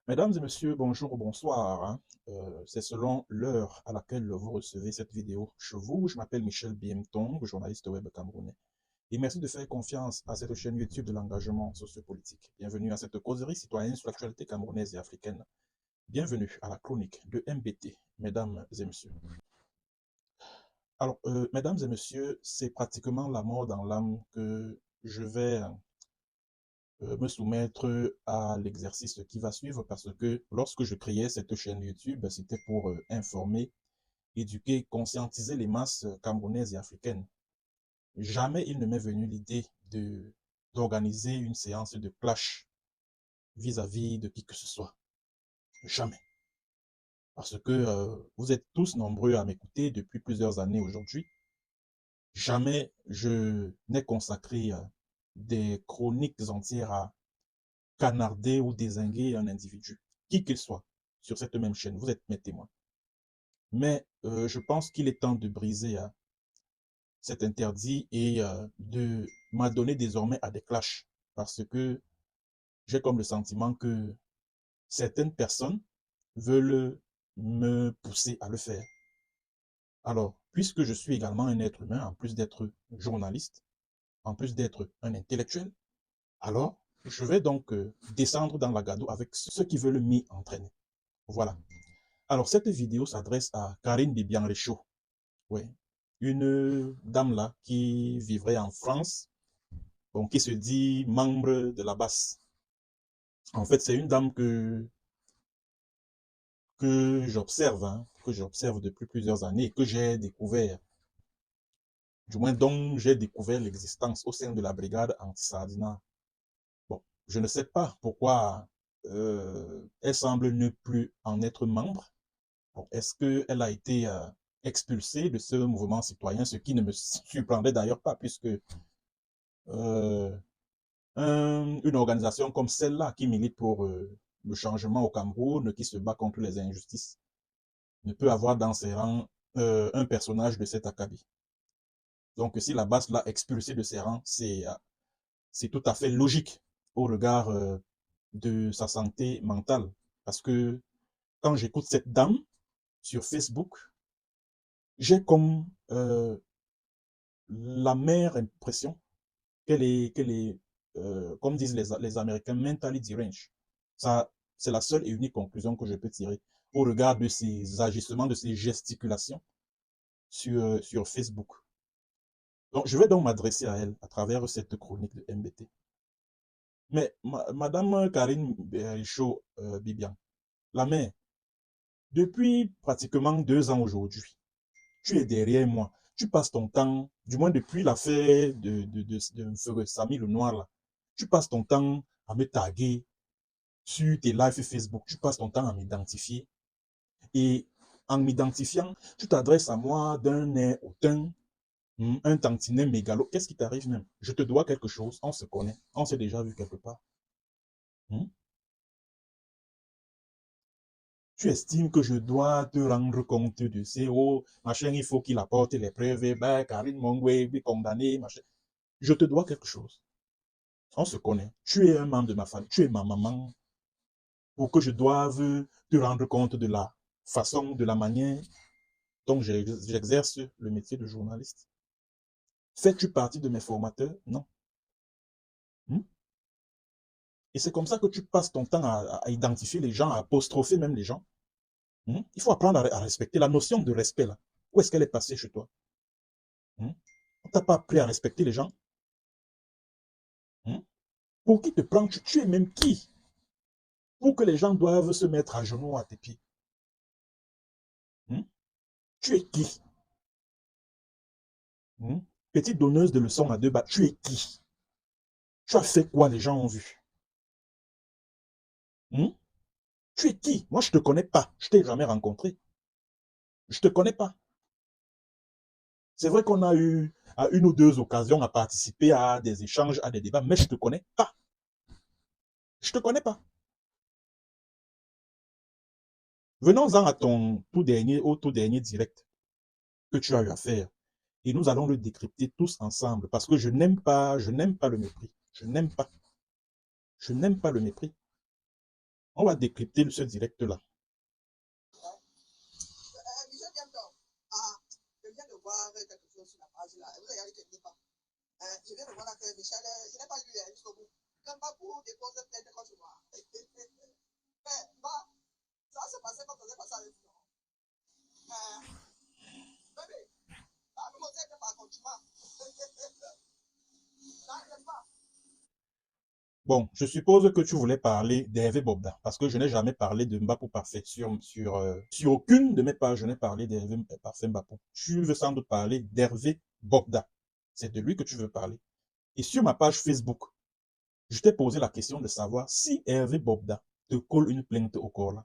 Mesdames et messieurs, bonjour ou bonsoir, hein. C'est selon l'heure à laquelle vous recevez cette vidéo. Je m'appelle Michel Biemtong, journaliste web camerounais. Et merci de faire confiance à cette chaîne YouTube de l'engagement sociopolitique. Bienvenue à cette causerie citoyenne sur l'actualité camerounaise et africaine. Bienvenue à la chronique de MBT, mesdames et messieurs. Alors, mesdames et messieurs, c'est pratiquement la mort dans l'âme que je vais me soumettre à l'exercice qui va suivre parce que lorsque je créais cette chaîne YouTube, c'était pour informer, éduquer, conscientiser les masses camerounaises et africaines. Jamais il ne m'est venu l'idée d'organiser une séance de clash vis-à-vis de qui que ce soit. Jamais. Parce que vous êtes tous nombreux à m'écouter depuis plusieurs années aujourd'hui. Jamais je n'ai consacré des chroniques entières à canarder ou dézinguer un individu, qui qu'il soit, sur cette même chaîne. Vous êtes mes témoins. Mais je pense qu'il est temps de briser cet interdit et de m'adonner désormais à des clashs. Parce que j'ai comme le sentiment que certaines personnes veulent me pousser à le faire. Alors, puisque je suis également un être humain, en plus d'être journaliste, en plus d'être un intellectuel, alors je vais donc descendre dans la gado avec ceux qui veulent m'y entraîner. Voilà. Alors, cette vidéo s'adresse à Karine Bibian-Réchaud. Ouais. Une dame là qui vivrait en France, bon, qui se dit membre de la basse. En fait, c'est une dame que j'observe depuis plusieurs années et que j'ai découvert, du moins dont j'ai découvert l'existence au sein de la brigade anti-Sardina. Bon, je ne sais pas pourquoi elle semble ne plus en être membre. Bon, est-ce qu'elle a été expulsée de ce mouvement citoyen, ce qui ne me surprendrait d'ailleurs pas, puisque euh, une organisation comme celle-là qui milite pour le changement au Cameroun, qui se bat contre les injustices, ne peut avoir dans ses rangs un personnage de cet acabit. Donc si la base l'a expulsé de ses rangs, c'est tout à fait logique au regard de sa santé mentale. Parce que quand j'écoute cette dame sur Facebook, j'ai comme la mère impression qu'elle est comme disent les Américains, mentally deranged. Ça, c'est la seule et unique conclusion que je peux tirer au regard de ses agissements, de ses gesticulations sur Facebook. Donc, je vais donc m'adresser à elle à travers cette chronique de MBT. Mais, Madame Karine Richaud Bibian, la mère, depuis pratiquement 2 ans aujourd'hui, tu es derrière moi. Tu passes ton temps, du moins depuis l'affaire de Samy le Noir, là, tu passes ton temps à me taguer sur tes lives Facebook. Tu passes ton temps à m'identifier. Et en m'identifiant, tu t'adresses à moi d'un air hautain, un tantinet mégalo. Qu'est-ce qui t'arrive même? Je te dois quelque chose, on se connaît, on s'est déjà vu quelque part. Hmm? Tu estimes que je dois te rendre compte de ces oh, machin, il faut qu'il apporte les preuves, bah, Karine Mongwe, condamné, machin. Je te dois quelque chose. On se connaît. Tu es un membre de ma famille, tu es ma maman, pour que je doive te rendre compte de la façon, de la manière dont j'exerce le métier de journaliste. Fais-tu partie de mes formateurs? Non. Hmm? Et c'est comme ça que tu passes ton temps à identifier les gens, à apostropher même les gens. Hmm? Il faut apprendre à respecter la notion de respect là. Où est-ce qu'elle est passée chez toi? Hmm? On t'a pas appris à respecter les gens? Hmm? Pour qui te prends? Tu es même qui? Pour que les gens doivent se mettre à genoux à tes pieds. Hmm? Tu es qui? Hmm? Petite donneuse de leçons à deux bas, tu es qui? Tu as fait quoi, les gens ont vu? Hmm? Tu es qui? Moi, je ne te connais pas. Je ne t'ai jamais rencontré. Je ne te connais pas. C'est vrai qu'on a eu à une ou deux occasions à participer à des échanges, à des débats, mais je ne te connais pas. Je ne te connais pas. Venons-en à ton tout dernier direct que tu as eu à faire. Et nous allons le décrypter tous ensemble parce que je n'aime pas le mépris. Je n'aime pas. Je n'aime pas le mépris. On va décrypter ce direct-là. Je viens de voir quelque chose sur la page là. Vous regardez quelque part. Je viens de voir que Michel, je n'ai pas lu jusqu'au bout. Quand Babou dépose plainte contre moi. Mais bah, ça se passait comme ça s'est passé avec vous. Bébé, bah, nous n'était pas contre moi. N'arrête pas. Bon, je suppose que tu voulais parler d'Hervé Bobda, parce que je n'ai jamais parlé de Mbapou Parfait. Sur aucune de mes pages, je n'ai parlé d'Hervé Parfait Mbapou. Tu veux sans doute parler d'Hervé Bobda. C'est de lui que tu veux parler. Et sur ma page Facebook, je t'ai posé la question de savoir si Hervé Bobda te colle une plainte au corps là.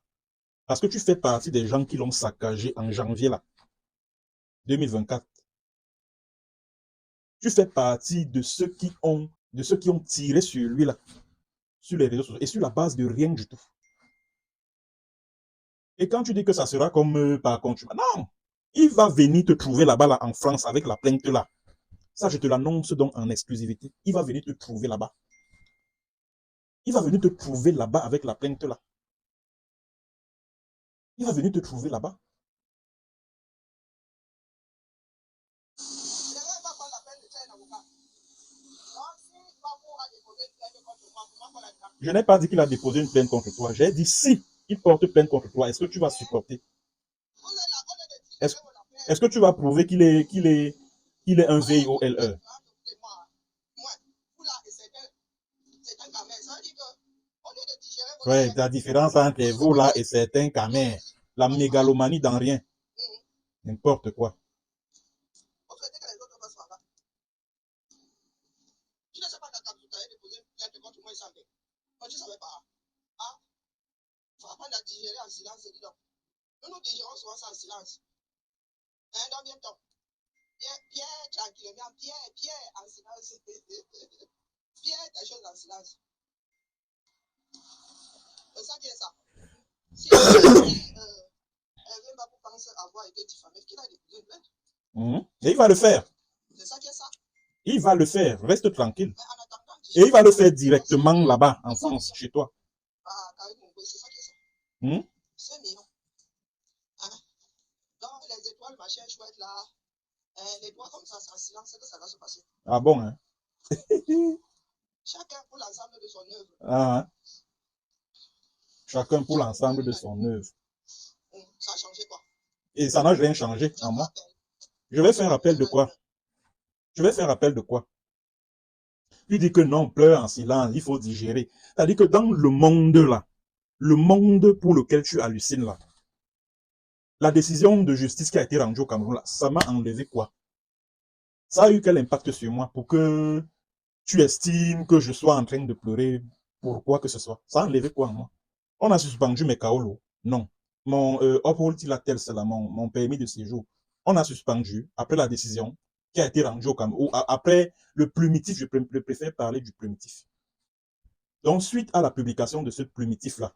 Parce que tu fais partie des gens qui l'ont saccagé en janvier là, 2024. Tu fais partie de ceux qui ont tiré sur lui là, sur les réseaux sociaux, et sur la base de rien du tout. Et quand tu dis que ça sera comme par contumace, non, il va venir te trouver là-bas là, en France avec la plainte là. Ça, je te l'annonce donc en exclusivité. Il va venir te trouver là-bas. Il va venir te trouver là-bas avec la plainte là. Il va venir te trouver là-bas. Je n'ai pas dit qu'il a déposé une plainte contre toi. J'ai dit si il porte plainte contre toi, est-ce que tu vas supporter? Est-ce que tu vas prouver qu'il est un VIOLE? Ouais, la différence entre vous là et certains camers. La mégalomanie dans rien. N'importe quoi. Nous digérons souvent ça en silence. Dans bien temps. Pierre, tranquillement. Pierre, en silence. Pierre, ta chose en silence. C'est ça qui est ça. Si Mbapou pense avoir été diffamé, qu'il a déposé une plainte. Et il va le faire. C'est ça qui est ça. Il va le faire. Reste tranquille. Et il va le faire directement là-bas, en France, chez toi. Ah, c'est ça qui est ça. C'est mignon. Donc, les étoiles, machin chouette là, les doigts comme ça, c'est en silence, c'est que ça va se passer. Ah bon, hein? Chacun pour l'ensemble de son œuvre. Ah, chacun pour l'ensemble de son œuvre. Ça a changé quoi? Et ça n'a rien changé en moi. Je vais faire appel de quoi? Je vais faire appel de quoi? Tu dis que non, pleure en silence, il faut digérer. C'est-à-dire que dans le monde là, le monde pour lequel tu hallucines là, la décision de justice qui a été rendue au Cameroun là, ça m'a enlevé quoi? Ça a eu quel impact sur moi pour que tu estimes que je sois en train de pleurer pour quoi que ce soit? Ça a enlevé quoi en moi? On a suspendu mes kaolo? Non. Mon mon permis de séjour, on a suspendu après la décision qui a été rendue au Cameroun. Après le plumitif, je préfère parler du plumitif. Donc, suite à la publication de ce plumitif-là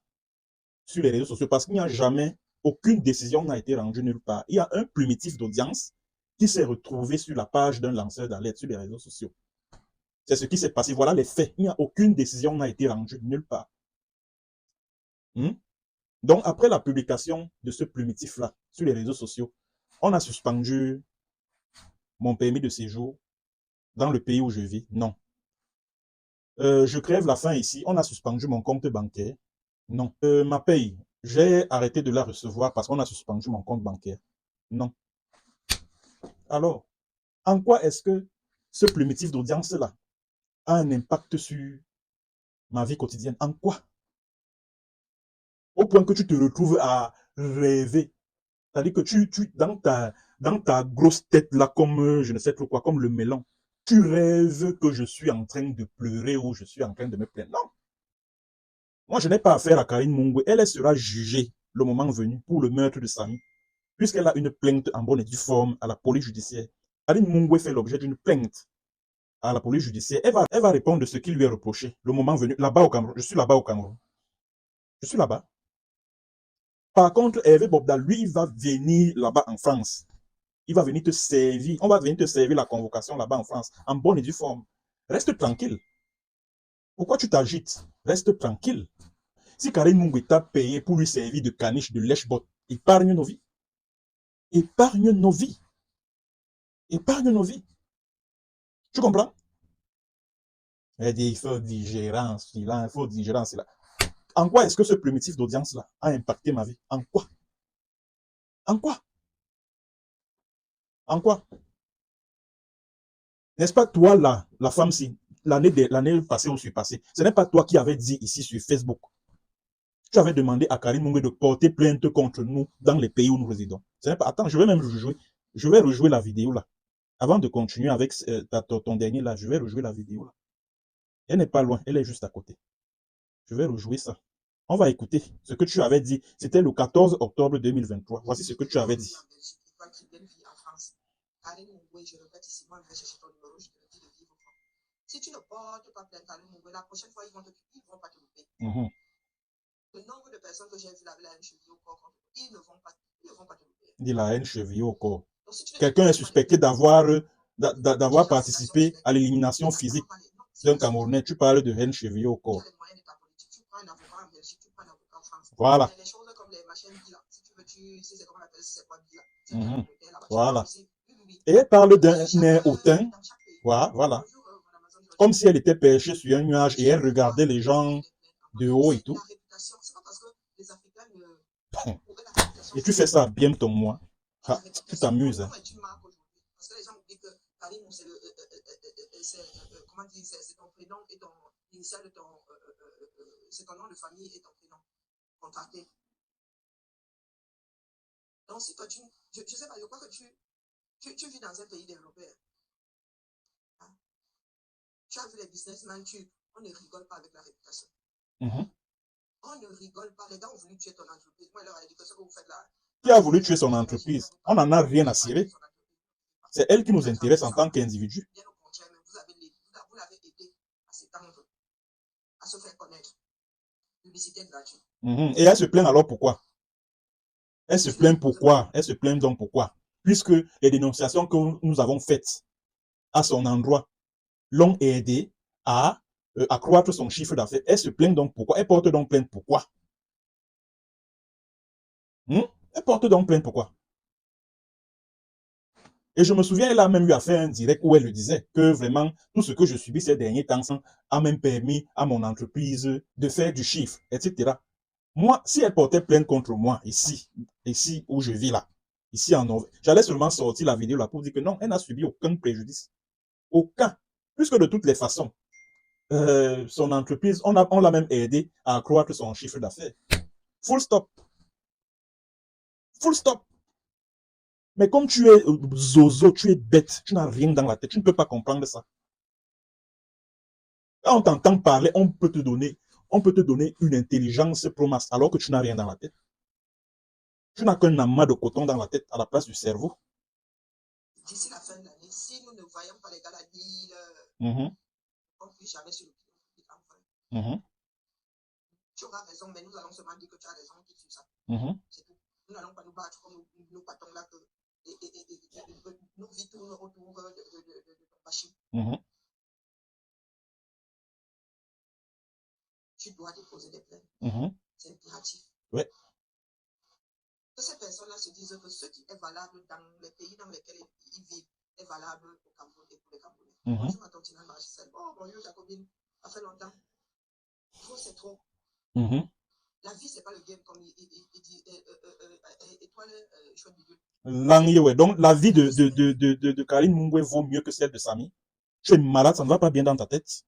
sur les réseaux sociaux, parce qu'il n'y a jamais, aucune décision n'a été rendue nulle part. Il y a un plumitif d'audience qui s'est retrouvé sur la page d'un lanceur d'alerte sur les réseaux sociaux. C'est ce qui s'est passé. Voilà les faits. Il n'y a aucune décision n'a été rendue nulle part. Donc, après la publication de ce plumitif-là sur les réseaux sociaux, on a suspendu mon permis de séjour dans le pays où je vis. Non. Je crève la faim ici. On a suspendu mon compte bancaire. Non. Ma paye, j'ai arrêté de la recevoir parce qu'on a suspendu mon compte bancaire. Non. Alors, en quoi est-ce que ce plumitif d'audience-là a un impact sur ma vie quotidienne? En quoi? Au point que tu te retrouves à rêver. C'est-à-dire que dans ta grosse tête là, comme je ne sais trop quoi, comme le melon, tu rêves que je suis en train de pleurer ou je suis en train de me plaindre. Non. Moi, je n'ai pas affaire à Karine Mungwe. Elle sera jugée le moment venu pour le meurtre de Samy, puisqu'elle a une plainte en bonne et due forme à la police judiciaire. Karine Mungwe fait l'objet d'une plainte à la police judiciaire. Elle va répondre de ce qui lui est reproché le moment venu, là-bas au Cameroun. Je suis là-bas au Cameroun. Je suis là-bas. Par contre, Hervé Bobda, lui, il va venir là-bas en France. Il va venir te servir. On va venir te servir la convocation là-bas en France, en bonne et due forme. Reste tranquille. Pourquoi tu t'agites? Reste tranquille. Si Karim Mungu t'a payé pour lui servir de caniche, de lèche-bot, épargne nos vies. Épargne nos vies. Épargne nos vies. Tu comprends? Elle dit, il faut digérance, il faut digérance. En quoi est-ce que ce primitif d'audience-là a impacté ma vie? En quoi? En quoi? En quoi? N'est-ce pas toi, là, la femme, si l'année passée ou surpassée, ce n'est pas toi qui avais dit ici sur Facebook. Tu avais demandé à Karim Mungu de porter plainte contre nous dans les pays où nous résidons. Ce n'est pas, attends, je vais même rejouer. Je vais rejouer la vidéo là. Avant de continuer avec ton dernier là, je vais rejouer la vidéo là. Elle n'est pas loin, elle est juste à côté. Je vais rejouer ça. On va écouter ce que tu avais dit. C'était le 14 octobre 2023. Voici ce que tu avais dit. Si tu ne portes pas plainte à l'homme, la prochaine fois, ils vont pas te louper. Le nombre de personnes que j'ai vu la haine chevillée au corps, ils ne vont pas te louper. Dit la haine chevillée au corps. Quelqu'un est suspecté d'avoir participé à l'élimination physique d'un Camerounais. Tu parles de haine chevillée au corps. Voilà. Voilà. Et elle parle d'un nez hautain. Voilà. Comme si elle était perchée sur un nuage et elle regardait les gens de haut et tout. Et tu fais ça bien ton moi. Ah, tu t'amuses. Hein. C'est ton prénom et ton initial de ton c'est ton nom de famille et ton prénom contracté. Donc si toi je sais pas, je crois que tu vis dans un pays développé. Hein? Tu as vu les businessmen, on ne rigole pas avec la réputation. On ne rigole pas. Les gars ont voulu tuer ton entreprise. Moi, leur ai dit que ce que vous faites là. Qui a voulu tuer son entreprise? On n'en a rien à cirer. C'est elle qui nous intéresse en tant qu'individu. Vous l'avez aidé à s'étendre, à se faire connaître. Publicité gratuite. Et elle se plaint alors pourquoi? Elle se plaint pourquoi? Elle se plaint donc pourquoi? Puisque les dénonciations que nous avons faites à son endroit l'ont aidé à accroître son chiffre d'affaires. Elle se plaint donc pourquoi? Elle porte donc plainte pourquoi? Elle porte donc plainte pourquoi? Et je me souviens, elle a même eu à faire un direct où elle le disait, que vraiment, tout ce que je subis ces derniers temps a même permis à mon entreprise de faire du chiffre, etc. Moi, si elle portait plainte contre moi, ici où je vis là, ici en Norvège, j'allais seulement sortir la vidéo là pour dire que non, elle n'a subi aucun préjudice. Aucun. Puisque de toutes les façons, son entreprise, on l'a même aidé à accroître son chiffre d'affaires. Full stop. Full stop. Mais comme tu es zozo, tu es bête, tu n'as rien dans la tête, tu ne peux pas comprendre ça. Quand on t'entend parler, on peut te donner une intelligence promasse alors que tu n'as rien dans la tête. Tu n'as qu'un amas de coton dans la tête à la place du cerveau. D'ici la fin de l'année, si nous ne voyons pas les gars la ville, on ne peut jamais sur le public enfin. Tu auras raison, mais nous allons seulement dire que tu as raison, qui tue ça. C'est tout. Nous n'allons pas nous battre comme nous battons là que nos vies tournent autour de ton machine. Tu dois déposer des plaintes. C'est impératif. Ouais. Que ces personnes-là se disent que ce qui est valable dans les pays dans lesquels ils vivent est valable au Cameroun et pour les Camerounais. Bonjour ma tante Marcel. Oh, bonjour Jacobine. Ça fait longtemps. Trop, c'est trop. La vie, c'est pas le game comme il dit étoile chouette bidule. Langue, ouais. Donc, la vie de Karim Mungwe vaut mieux que celle de Samy. Tu es malade, ça ne va pas bien dans ta tête.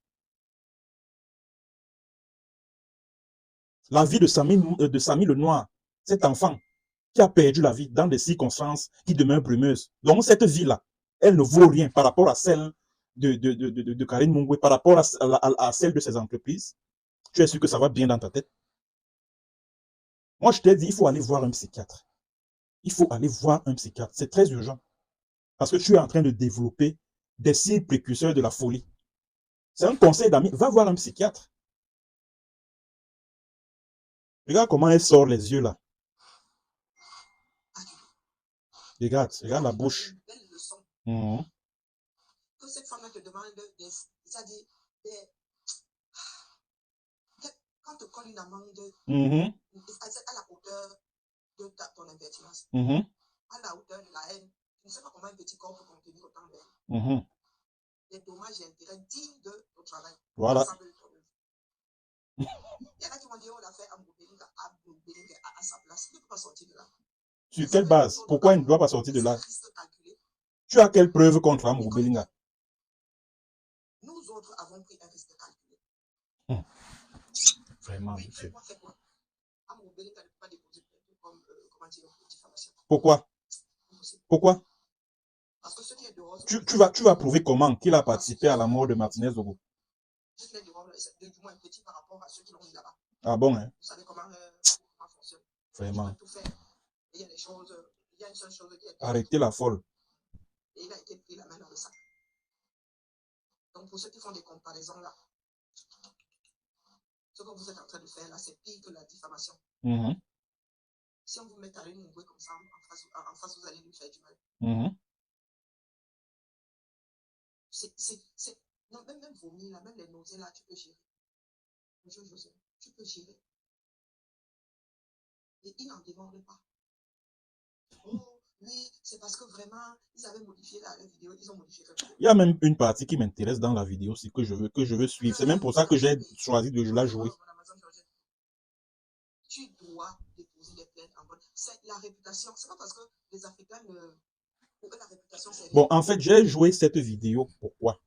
La vie de Samy le Noir, cet enfant qui a perdu la vie dans des circonstances qui demeurent brumeuses. Donc, cette vie-là, elle ne vaut rien par rapport à celle de Karim Mungwe, par rapport à celle de ses entreprises. Tu es sûr que ça va bien dans ta tête? Moi, je t'ai dit, il faut aller voir un psychiatre. Il faut aller voir un psychiatre. C'est très urgent. Parce que tu es en train de développer des signes précurseurs de la folie. C'est un conseil d'amis. Va voir un psychiatre. Regarde comment elle sort les yeux là. Regarde la bouche. Une belle leçon. Que cette femme te demande c'est-à-dire, quand tu colles une amende à la hauteur de ton impertinence, à la hauteur de la haine, tu ne sais pas comment un petit corps peut contenir autant de haine. Les dommages et intérêts dignes de ton travail. Voilà. Il y en a qui vont dire, on l'a fait à Moubélinga, à sa place. Il ne peut pas sortir de là. Sur quelle base? Pourquoi il ne doit pas sortir de là? Tu as quelle preuve contre Amou Belinga? Nous autres avons pris un risque calculé. Vraiment, monsieur. Amou Belinga ne peut pas déposer comme, comment dire, diffamation. Pourquoi? Pourquoi? Parce que ce qui est dehors, tu vas prouver comment qu'il a participé à la mort de Martinez Ogo? Ce qui est dehors, c'est du moins petit par rapport à ceux qui l'ont mis là-bas. Ah bon, hein? Vous savez comment fonctionne. Vraiment. Il peut tout faire. Il y a des choses, il y a une seule chose qui est... Arrêtez la folle. Et il a été pris la main dans le sac. Donc pour ceux qui font des comparaisons là, ce que vous êtes en train de faire là, c'est pire que la diffamation. Si on vous met à une mouille comme ça, en face, vous allez lui faire du mal. Non, même vomir là, même les nausées là, tu peux gérer. José, tu peux gérer. Et il n'en démordent pas. Oh, oui, c'est parce que vraiment, ils avaient modifié la vidéo, ils ont modifié quelque chose. Il y a même une partie qui m'intéresse dans la vidéo, c'est que je veux suivre. C'est même pour ça que j'ai choisi de la jouer. Tu dois déposer des plaintes en bonne. C'est la réputation. C'est pas parce que les Africains pour que la réputation c'est. Bon, en fait, j'ai joué cette vidéo. Pourquoi?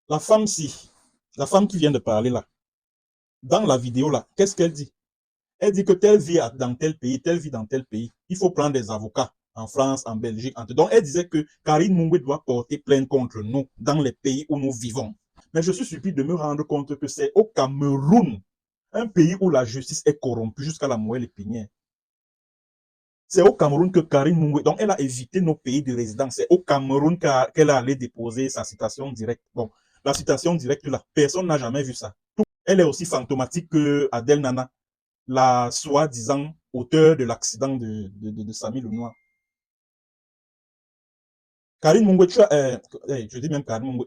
La femme qui vient de parler là, dans la vidéo là, qu'est-ce qu'elle dit? Elle dit que telle vie dans tel pays, telle vie dans tel pays. Il faut prendre des avocats en France, en Belgique. Donc, elle disait que Karine Mungwe doit porter plainte contre nous dans les pays où nous vivons. Mais je suis surpris de me rendre compte que c'est au Cameroun, un pays où la justice est corrompue jusqu'à la moelle épinière. C'est au Cameroun que Karine Mungwe, donc elle a évité nos pays de résidence. C'est au Cameroun qu'elle a allé déposer sa citation directe. Bon, la citation directe là, personne n'a jamais vu ça. Elle est aussi fantomatique que Adel Nana, la soi-disant auteur de l'accident de Samy Lenoir. Karine Mungwe, tu as, je dis même Karine Mungwe.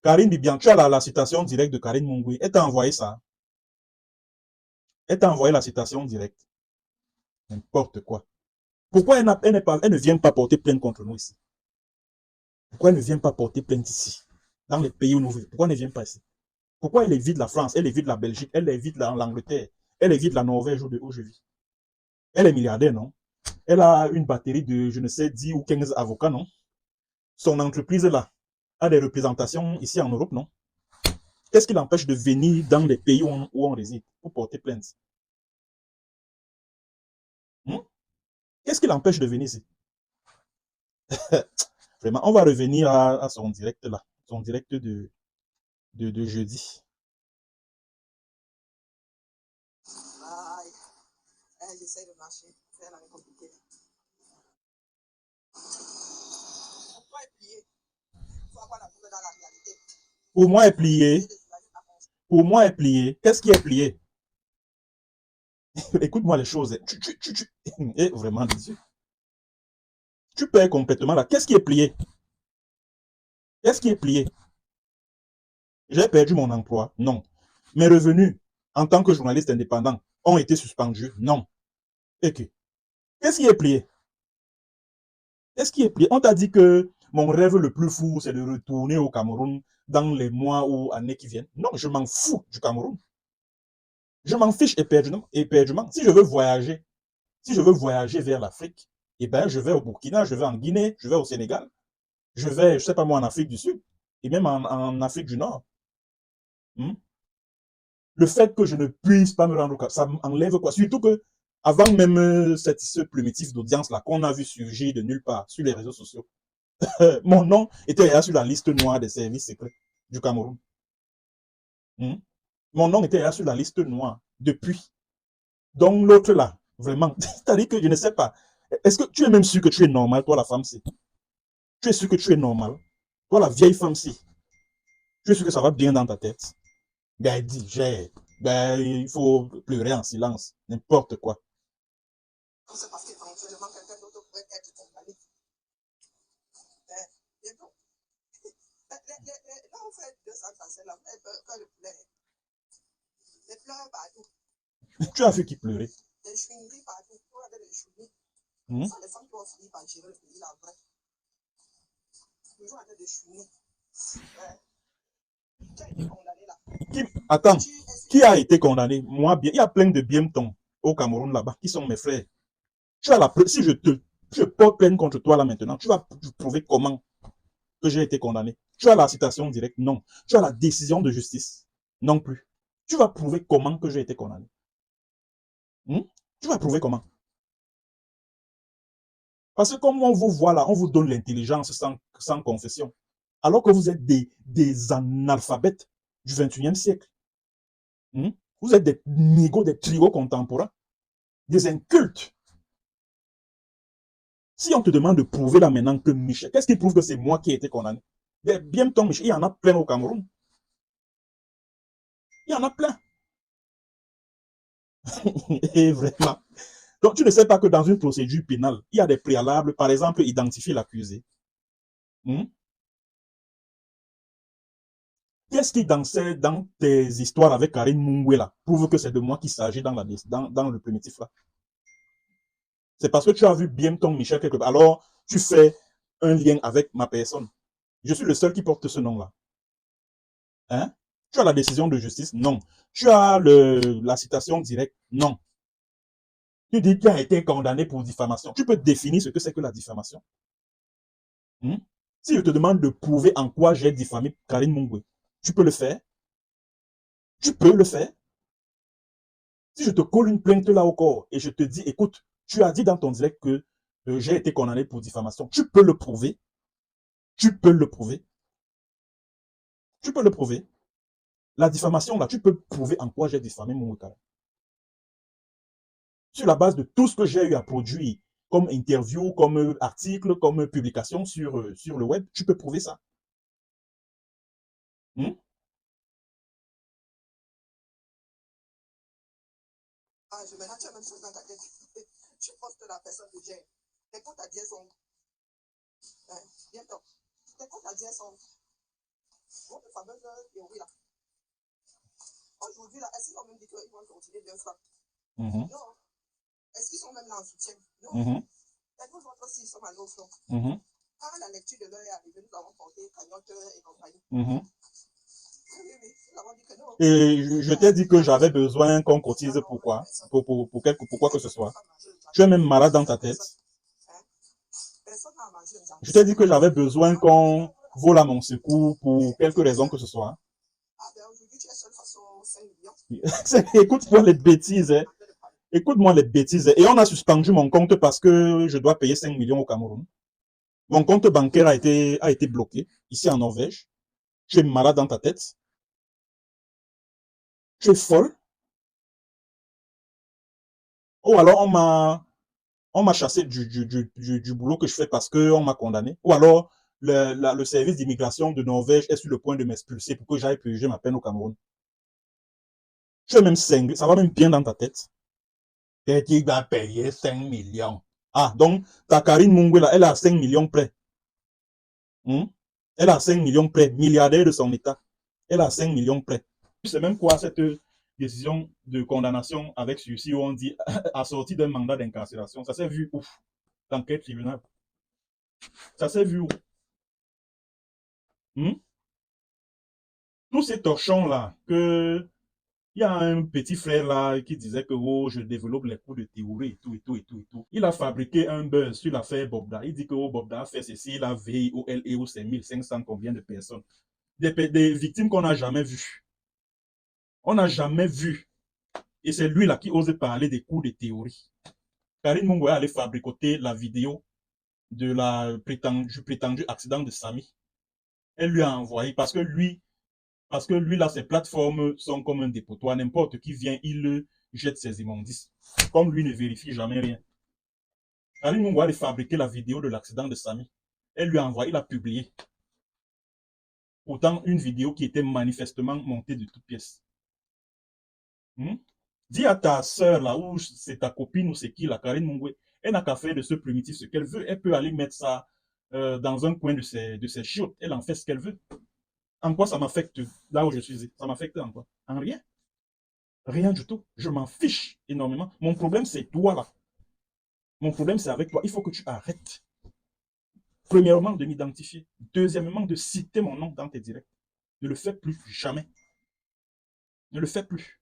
Karine Bibian, tu as la citation directe de Karine Mungwe. Elle t'a envoyé ça. Elle t'a envoyé la citation directe. N'importe quoi. Pourquoi elle ne vient pas porter plainte contre nous ici? Pourquoi elle ne vient pas porter plainte ici? Dans les pays où nous vivons. Pourquoi elle ne vient pas ici? Pourquoi elle évite la France? Elle évite la Belgique? Elle évite l'Angleterre? Elle évite la Norvège où je vis? Elle est milliardaire, non? Elle a une batterie de, je ne sais, 10 ou 15 avocats, non? Son entreprise, là, a des représentations ici en Europe, non? Qu'est-ce qui l'empêche de venir dans les pays où on réside pour porter plainte? Qu'est-ce qui l'empêche de venir ici? Vraiment, on va revenir à son direct là, son direct de jeudi. J'essaie de marcher, faire la compliquée. Pourquoi est plié? Il faut avoir la boule dans la réalité. Pour moi, est plié. Pour moi, est plié. Qu'est-ce qui est plié? Écoute-moi les choses. Et vraiment, Dieu. Tu perds complètement là. Qu'est-ce qui est plié? Qu'est-ce qui est plié? J'ai perdu mon emploi? Non. Mes revenus en tant que journaliste indépendant ont été suspendus? Non. Et qu'est-ce qui est plié? Qu'est-ce qui est plié? On t'a dit que mon rêve le plus fou, c'est de retourner au Cameroun dans les mois ou années qui viennent. Non, je m'en fous du Cameroun. Je m'en fiche éperdument. Si je veux voyager vers l'Afrique, eh ben, je vais au Burkina, je vais en Guinée, je vais au Sénégal, je vais, je sais pas moi, en Afrique du Sud, et même en Afrique du Nord. Le fait que je ne puisse pas me rendre compte, ça m'enlève quoi? Surtout que, avant même ce primitif d'audience là qu'on a vu surgir de nulle part sur les réseaux sociaux, mon nom était là sur la liste noire des services secrets du Cameroun. Mon nom était là sur la liste noire depuis. Donc l'autre là, vraiment, c'est-à-dire que je ne sais pas. Est-ce que tu es même sûr que tu es normal, toi la femme-ci? Tu es sûr que tu es normal? Toi la vieille femme-ci? Tu es sûr que ça va bien dans ta tête? Ben dis, il faut pleurer en silence, n'importe quoi. C'est parce qu'éventuellement quelqu'un d'autre pourrait être condamné. Tu as vu qui pleurait. Des chouineries partout. Tu regardais des chouineries. Hmm? Ça, les femmes qui vont finir par gérer le pays là, vrai. Toujours avec des chouineries. Tu as été condamné là. Attends, qui a été condamné? Moi, bien. Il y a plein de biemtons au Cameroun là-bas qui sont mes frères. Tu as si je porte plainte contre toi là maintenant, tu vas prouver comment que j'ai été condamné. Tu as la citation directe? Non. Tu as la décision de justice? Non plus. Tu vas prouver comment que j'ai été condamné. Tu vas prouver comment? Parce que comme on vous voit là, on vous donne l'intelligence sans confession. Alors que vous êtes des analphabètes du 21e siècle. Vous êtes des négos, des trios contemporains. Des incultes. Si on te demande de prouver là maintenant que Michel, qu'est-ce qui prouve que c'est moi qui ai été condamné? Bien ton Michel, il y en a plein au Cameroun. Il y en a plein. Et vraiment. Donc, tu ne sais pas que dans une procédure pénale, il y a des préalables, par exemple, identifier l'accusé. Qu'est-ce qui, dans tes histoires avec Karine Mungwela, prouve que c'est de moi qu'il s'agit dans le primitif là? C'est parce que tu as vu bien ton Michel quelque part. Alors, tu fais un lien avec ma personne. Je suis le seul qui porte ce nom-là. Hein? Tu as la décision de justice? Non. Tu as la citation directe? Non. Tu dis qu'il a été condamné pour diffamation. Tu peux définir ce que c'est que la diffamation? Si je te demande de prouver en quoi j'ai diffamé Karine Mungwe, tu peux le faire? Tu peux le faire? Si je te colle une plainte là au corps et je te dis, écoute, tu as dit dans ton direct que j'ai été condamné pour diffamation, tu peux le prouver? Tu peux le prouver? Tu peux le prouver? La diffamation là, tu peux prouver en quoi j'ai diffamé Mungwe. Sur la base de tout ce que j'ai eu à produire comme interview, comme article, comme publication sur le web, tu peux prouver ça. Ah, maintenant, tu as même chose dans ta tête. Tu postes la personne de gêne. Tes comptes à 10 sont. Bientôt. Tes comptes à 10 sont. Votre fameuse théorie là. Aujourd'hui, là, est-ce qu'ils ont même dit qu'ils vont continuer de faire? Non. Est-ce qu'ils sont même là en soutien? Non. Et nous autres aussi, ils sont allés au front. Quand la lecture de l'heure est arrivée, nous avons porté cagnotte et compagnie. Oui. Nous avons dit que non. Et je t'ai dit que j'avais besoin qu'on cotise pourquoi? Pourquoi que ce soit. Tu es même malade dans ta tête. Je t'ai dit que j'avais besoin qu'on vole à mon secours pour quelque raison que ce soit. Ah ben aujourd'hui, tu es seul face aux 5 millions. Écoute-moi les bêtises. Écoute-moi les bêtises. Et on a suspendu mon compte parce que je dois payer 5 millions au Cameroun. Mon compte bancaire a été bloqué ici en Norvège. Tu es malade dans ta tête. Tu es folle. Ou alors on m'a chassé du boulot que je fais parce qu'on m'a condamné. Ou alors le service d'immigration de Norvège est sur le point de m'expulser pour que j'aille purger ma peine au Cameroun. Tu es même cinglé, ça va même bien dans ta tête. Et qui va payer 5 millions. Ah, donc ta Karine Mungwela, elle a 5 millions près. Elle a 5 millions près, milliardaire de son état. Elle a 5 millions près. Tu sais même quoi cette décision de condamnation avec sursis où on dit assorti d'un mandat d'incarcération. Ça s'est vu où? Dans quel tribunal? Ça s'est vu où? Tous ces torchons-là, que il y a un petit frère là qui disait que oh, je développe les cours de théorie et tout, et tout, et tout, et tout. Il a fabriqué un buzz sur l'affaire Bobda. Il dit que oh, Bobda a fait ceci, il a VIOLE, c'est 1500 combien de personnes. Des victimes qu'on n'a jamais vues. On n'a jamais vu. Et c'est lui là qui ose parler des cours de théorie. Karine Mungwe allait fabriquer la vidéo du prétendu accident de Samy. Elle lui a envoyé parce que lui là, ses plateformes sont comme un dépotoir. N'importe qui vient, il jette ses immondices. Comme lui ne vérifie jamais rien. Karine Mungwe allait fabriquer la vidéo de l'accident de Samy. Elle lui a envoyé, il a publié. Pourtant, une vidéo qui était manifestement montée de toutes pièces. Dis à ta soeur là, ou c'est ta copine ou c'est qui, la Karine Mungwe, elle n'a qu'à faire de ce primitif ce qu'elle veut. Elle peut aller mettre ça dans un coin de ses chiottes. Elle en fait ce qu'elle veut. En quoi ça m'affecte là où je suis? Ça m'affecte en quoi? En rien. Rien du tout. Je m'en fiche énormément. Mon problème, c'est toi là. Mon problème, c'est avec toi. Il faut que tu arrêtes. Premièrement, de m'identifier. Deuxièmement, de citer mon nom dans tes directs. Ne le fais plus jamais. Ne le fais plus.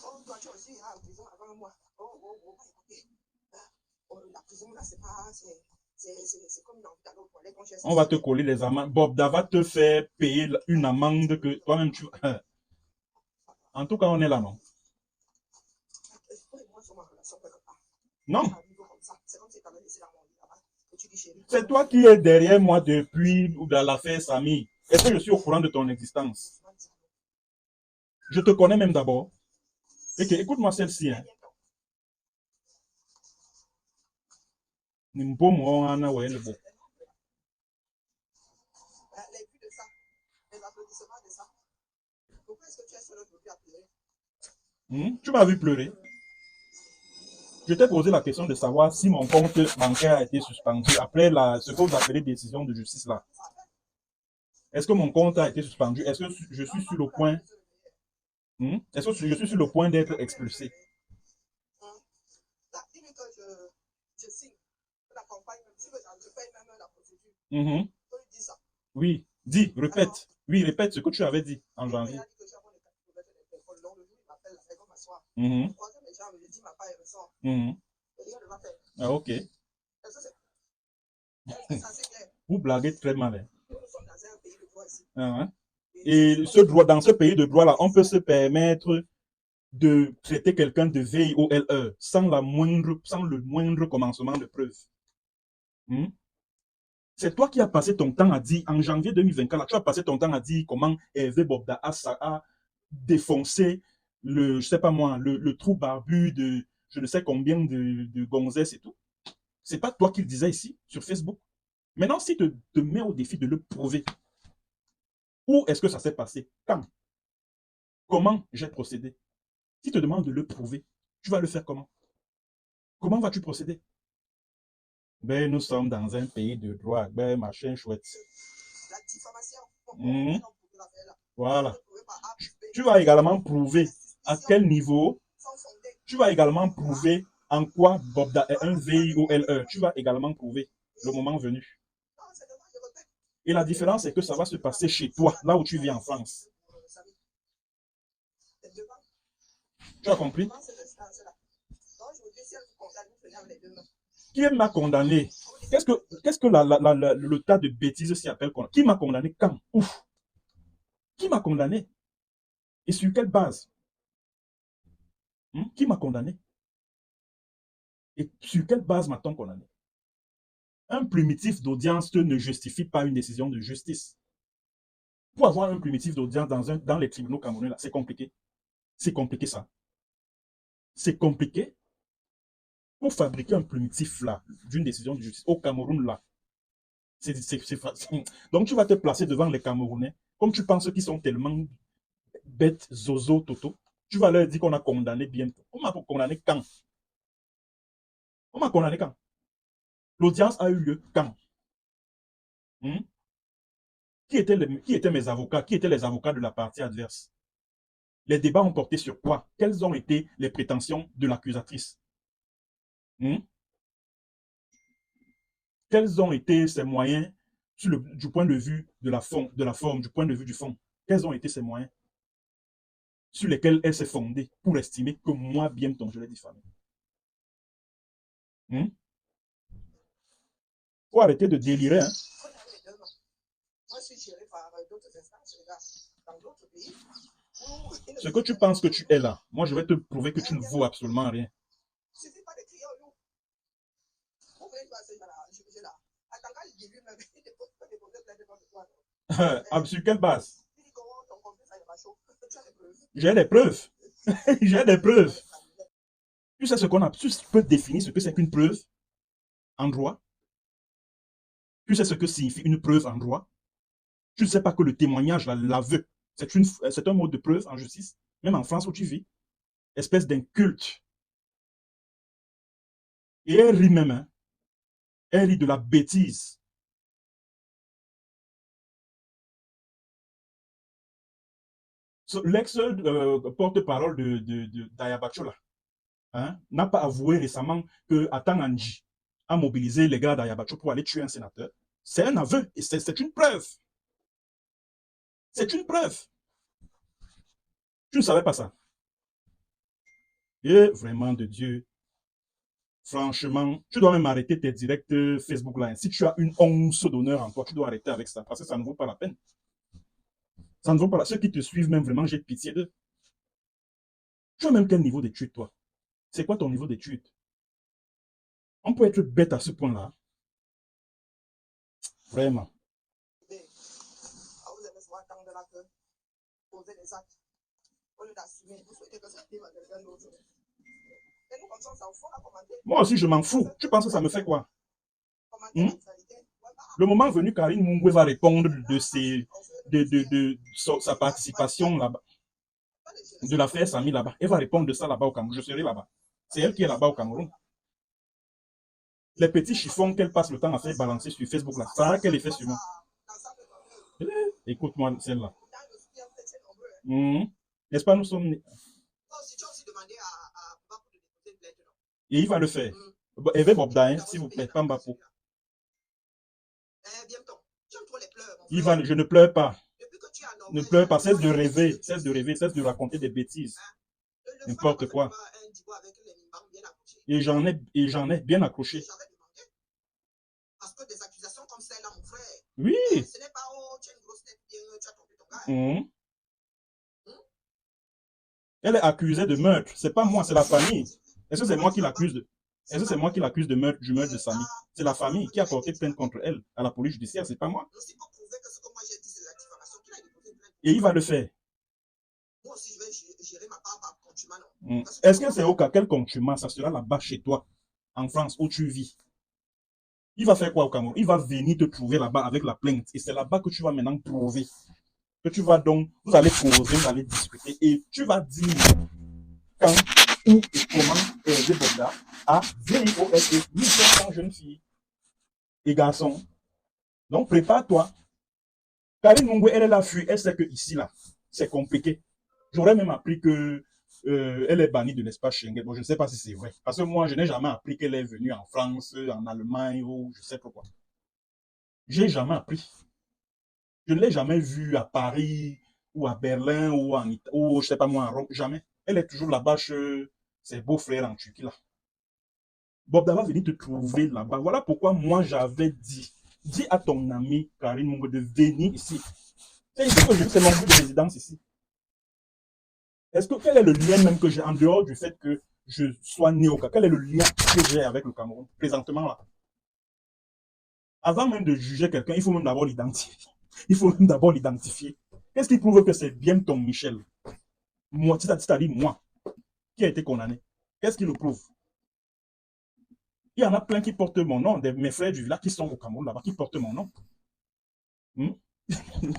Oh, toi, tu aussi, en prison avant moi. Écoutez. La prison, là, c'est pas. C'est comme dans le palais quand j'ai. On va te coller les amendes. Bob Dava te fait payer une amende que toi-même tu. En tout cas, on est là, non? Non. C'est toi qui es derrière moi depuis dans l'affaire Samy. Est-ce que je suis au courant de ton existence? Je te connais même d'abord. Ok, écoute-moi celle-ci. Hein. Tu m'as vu pleurer. Je t'ai posé la question de savoir si mon compte bancaire a été suspendu après ce que vous appelez décision de justice là. Est-ce que mon compte a été suspendu? Est-ce que je suis sur le point Est-ce que je suis sur le point d'être expulsé? Oui, dis, répète. Oui, répète ce que tu avais dit en janvier. Ah, ok. Vous blaguez très mal. Hein? Et dans ce pays de droit-là, on peut se permettre de traiter quelqu'un de VIOLE sans le moindre commencement de preuve. C'est toi qui as passé ton temps à dire, en janvier 2024, là, tu as passé ton temps à dire comment Hervé Bobda a défoncé je sais pas moi, le trou barbu de je ne sais combien de gonzesses et tout. C'est pas toi qui le disais ici, sur Facebook. Maintenant, si tu te mets au défi de le prouver, où est-ce que ça s'est passé? Quand? Comment j'ai procédé? Si tu te demandes de le prouver, tu vas le faire comment? Comment vas-tu procéder? Ben, nous sommes dans un pays de droit, ben, machin chouette. La diffamation. Voilà. Tu vas également prouver à quel niveau, tu vas également prouver en quoi Bobda est un VIOLE. Tu vas également prouver le moment venu. Et la différence, c'est que ça va se passer chez toi, là où tu vis en France. Tu as compris? Qui m'a condamné? Qu'est-ce que le tas de bêtises s'y appelle? Qui m'a condamné quand? Ouf! Qui m'a condamné? Et sur quelle base? Qui m'a condamné? Et sur quelle base m'a-t-on condamné? Un primitif d'audience ne justifie pas une décision de justice. Pour avoir un primitif d'audience dans les tribunaux camerounais, c'est compliqué. C'est compliqué ça. C'est compliqué. Pour fabriquer un primitif là, d'une décision de justice au Cameroun là, c'est facile. Donc tu vas te placer devant les Camerounais, comme tu penses qu'ils sont tellement bêtes, zozo, toto. Tu vas leur dire qu'on a condamné bientôt. On m'a condamné quand? On m'a condamné quand? L'audience a eu lieu quand? Qui étaient mes avocats? Qui étaient les avocats de la partie adverse? Les débats ont porté sur quoi? Quelles ont été les prétentions de l'accusatrice? Quels ont été ses moyens du point de vue de la forme, du point de vue du fond? Quels ont été ses moyens sur lesquels elle s'est fondée pour estimer que moi, bien je l'ai diffamé? Faut arrêter de délirer. Hein? Ce que tu penses que tu es là, moi je vais te prouver que tu ne vaux absolument rien. Sur quelle base? J'ai les preuves. J'ai des preuves. Tu sais ce qu'on a. Tu peux définir ce que c'est qu'une preuve en droit? Tu sais ce que signifie une preuve en droit? Tu ne sais pas que le témoignage, l'aveu, c'est un mode de preuve en justice, même en France où tu vis. Espèce d'inculte. Et elle rit même, hein. Elle rit de la bêtise. L'ex-porte-parole d'Ayabacho, là, hein, n'a pas avoué récemment que Atanganji a mobilisé les gars d'Ayabacho pour aller tuer un sénateur. C'est un aveu et c'est une preuve. C'est une preuve. Tu ne savais pas ça. Et vraiment de Dieu, franchement, tu dois même arrêter tes directs Facebook là. Si tu as une once d'honneur en toi, tu dois arrêter avec ça parce que ça ne vaut pas la peine. Ça ne vaut pas la peine. Ceux qui te suivent même vraiment, j'ai pitié d'eux. Tu as même quel niveau d'étude, toi? C'est quoi ton niveau d'étude? On peut être bête à ce point-là. Vraiment. Moi aussi, je m'en fous. Tu penses que ça me fait quoi? Le moment venu, Karine Mungwe va répondre de sa participation là-bas, de l'affaire Sami là-bas. Elle va répondre de ça là-bas au Cameroun. Je serai là-bas. C'est elle qui est là-bas au Cameroun. Les petits chiffons qu'elle passe le temps à faire balancer sur Facebook là, ça a quel effet sur moi? Écoute-moi celle-là. N'est-ce pas, nous sommes... Et il va le faire. Eve Bobda, s'il vous plaît, Pambapo. Je ne pleure pas. Ne pleure pas, cesse de rêver, cesse de raconter des bêtises. N'importe quoi. Et j'en ai bien accroché. Parce que des accusations comme celle-là, mon frère. Oui. Ce n'est pas, oh, tu as une grosse tête, tu as trompé ton gars. Elle est accusée de meurtre. C'est pas moi, c'est la famille. Est-ce que c'est moi qui l'accuse de... Est-ce que c'est moi qui l'accuse de meurtre, du meurtre de Sami? C'est la famille qui a porté plainte contre elle à la police judiciaire, c'est pas moi. Et il va le faire. Moi aussi, je vais gérer ma part par contumace. Est-ce que c'est au cas quel contumace? Ça sera là-bas chez toi, en France, où tu vis. Il va faire quoi au Cameroun? Il va venir te trouver là-bas avec la plainte. Et c'est là-bas que tu vas maintenant prouver. Que tu vas donc, vous allez poser, vous allez discuter. Et tu vas dire quand, où et comment Hervé Bobda a VIOSE 1500 jeunes filles et garçons. Donc prépare-toi. Karine Mungwe, elle est là, elle sait que ici, là, c'est compliqué. J'aurais même appris que elle est bannie de l'espace Schengen. Bon, je ne sais pas si c'est vrai. Parce que moi, je n'ai jamais appris qu'elle est venue en France, en Allemagne, ou je sais pourquoi. J'ai jamais appris. Je ne l'ai jamais vue à Paris, ou à Berlin, ou je sais pas moi, à Rome. Jamais. Elle est toujours là-bas chez ses beaux-frères en Turquie, là. Bob va venir te trouver là-bas. Voilà pourquoi moi, j'avais dit, dis à ton ami Karine Mungwe de venir ici. C'est ici que c'est mon but de résidence ici. Quel est le lien même que j'ai en dehors du fait que je sois né au Cameroun? Quel est le lien que j'ai avec le Cameroun présentement là? Avant même de juger quelqu'un, il faut même d'abord l'identifier. Il faut même d'abord l'identifier. Qu'est-ce qui prouve que c'est bien ton Michel? Moi, c'est-à-dire moi, qui a été condamné. Qu'est-ce qui le prouve? Il y en a plein qui portent mon nom, mes frères du village qui sont au Cameroun là-bas, qui portent mon nom.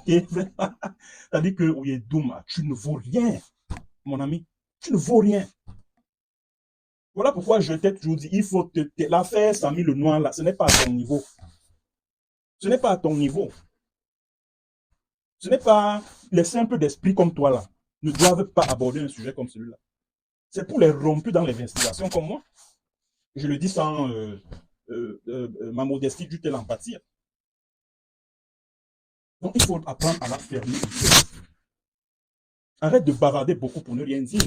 C'est-à-dire que Ouyedouma, tu ne vaux rien, mon ami. Tu ne vaux rien. Voilà pourquoi je t'ai toujours dit, il faut l'affaire Sami le Noir là, ce n'est pas à ton niveau. Ce n'est pas à ton niveau. Ce n'est pas les simples d'esprit comme toi là ne doivent pas aborder un sujet comme celui-là. C'est pour les rompus dans les investigations comme moi. Je le dis sans ma modestie du tel empathie. Donc il faut apprendre à la fermer. Arrête de bavarder beaucoup pour ne rien dire.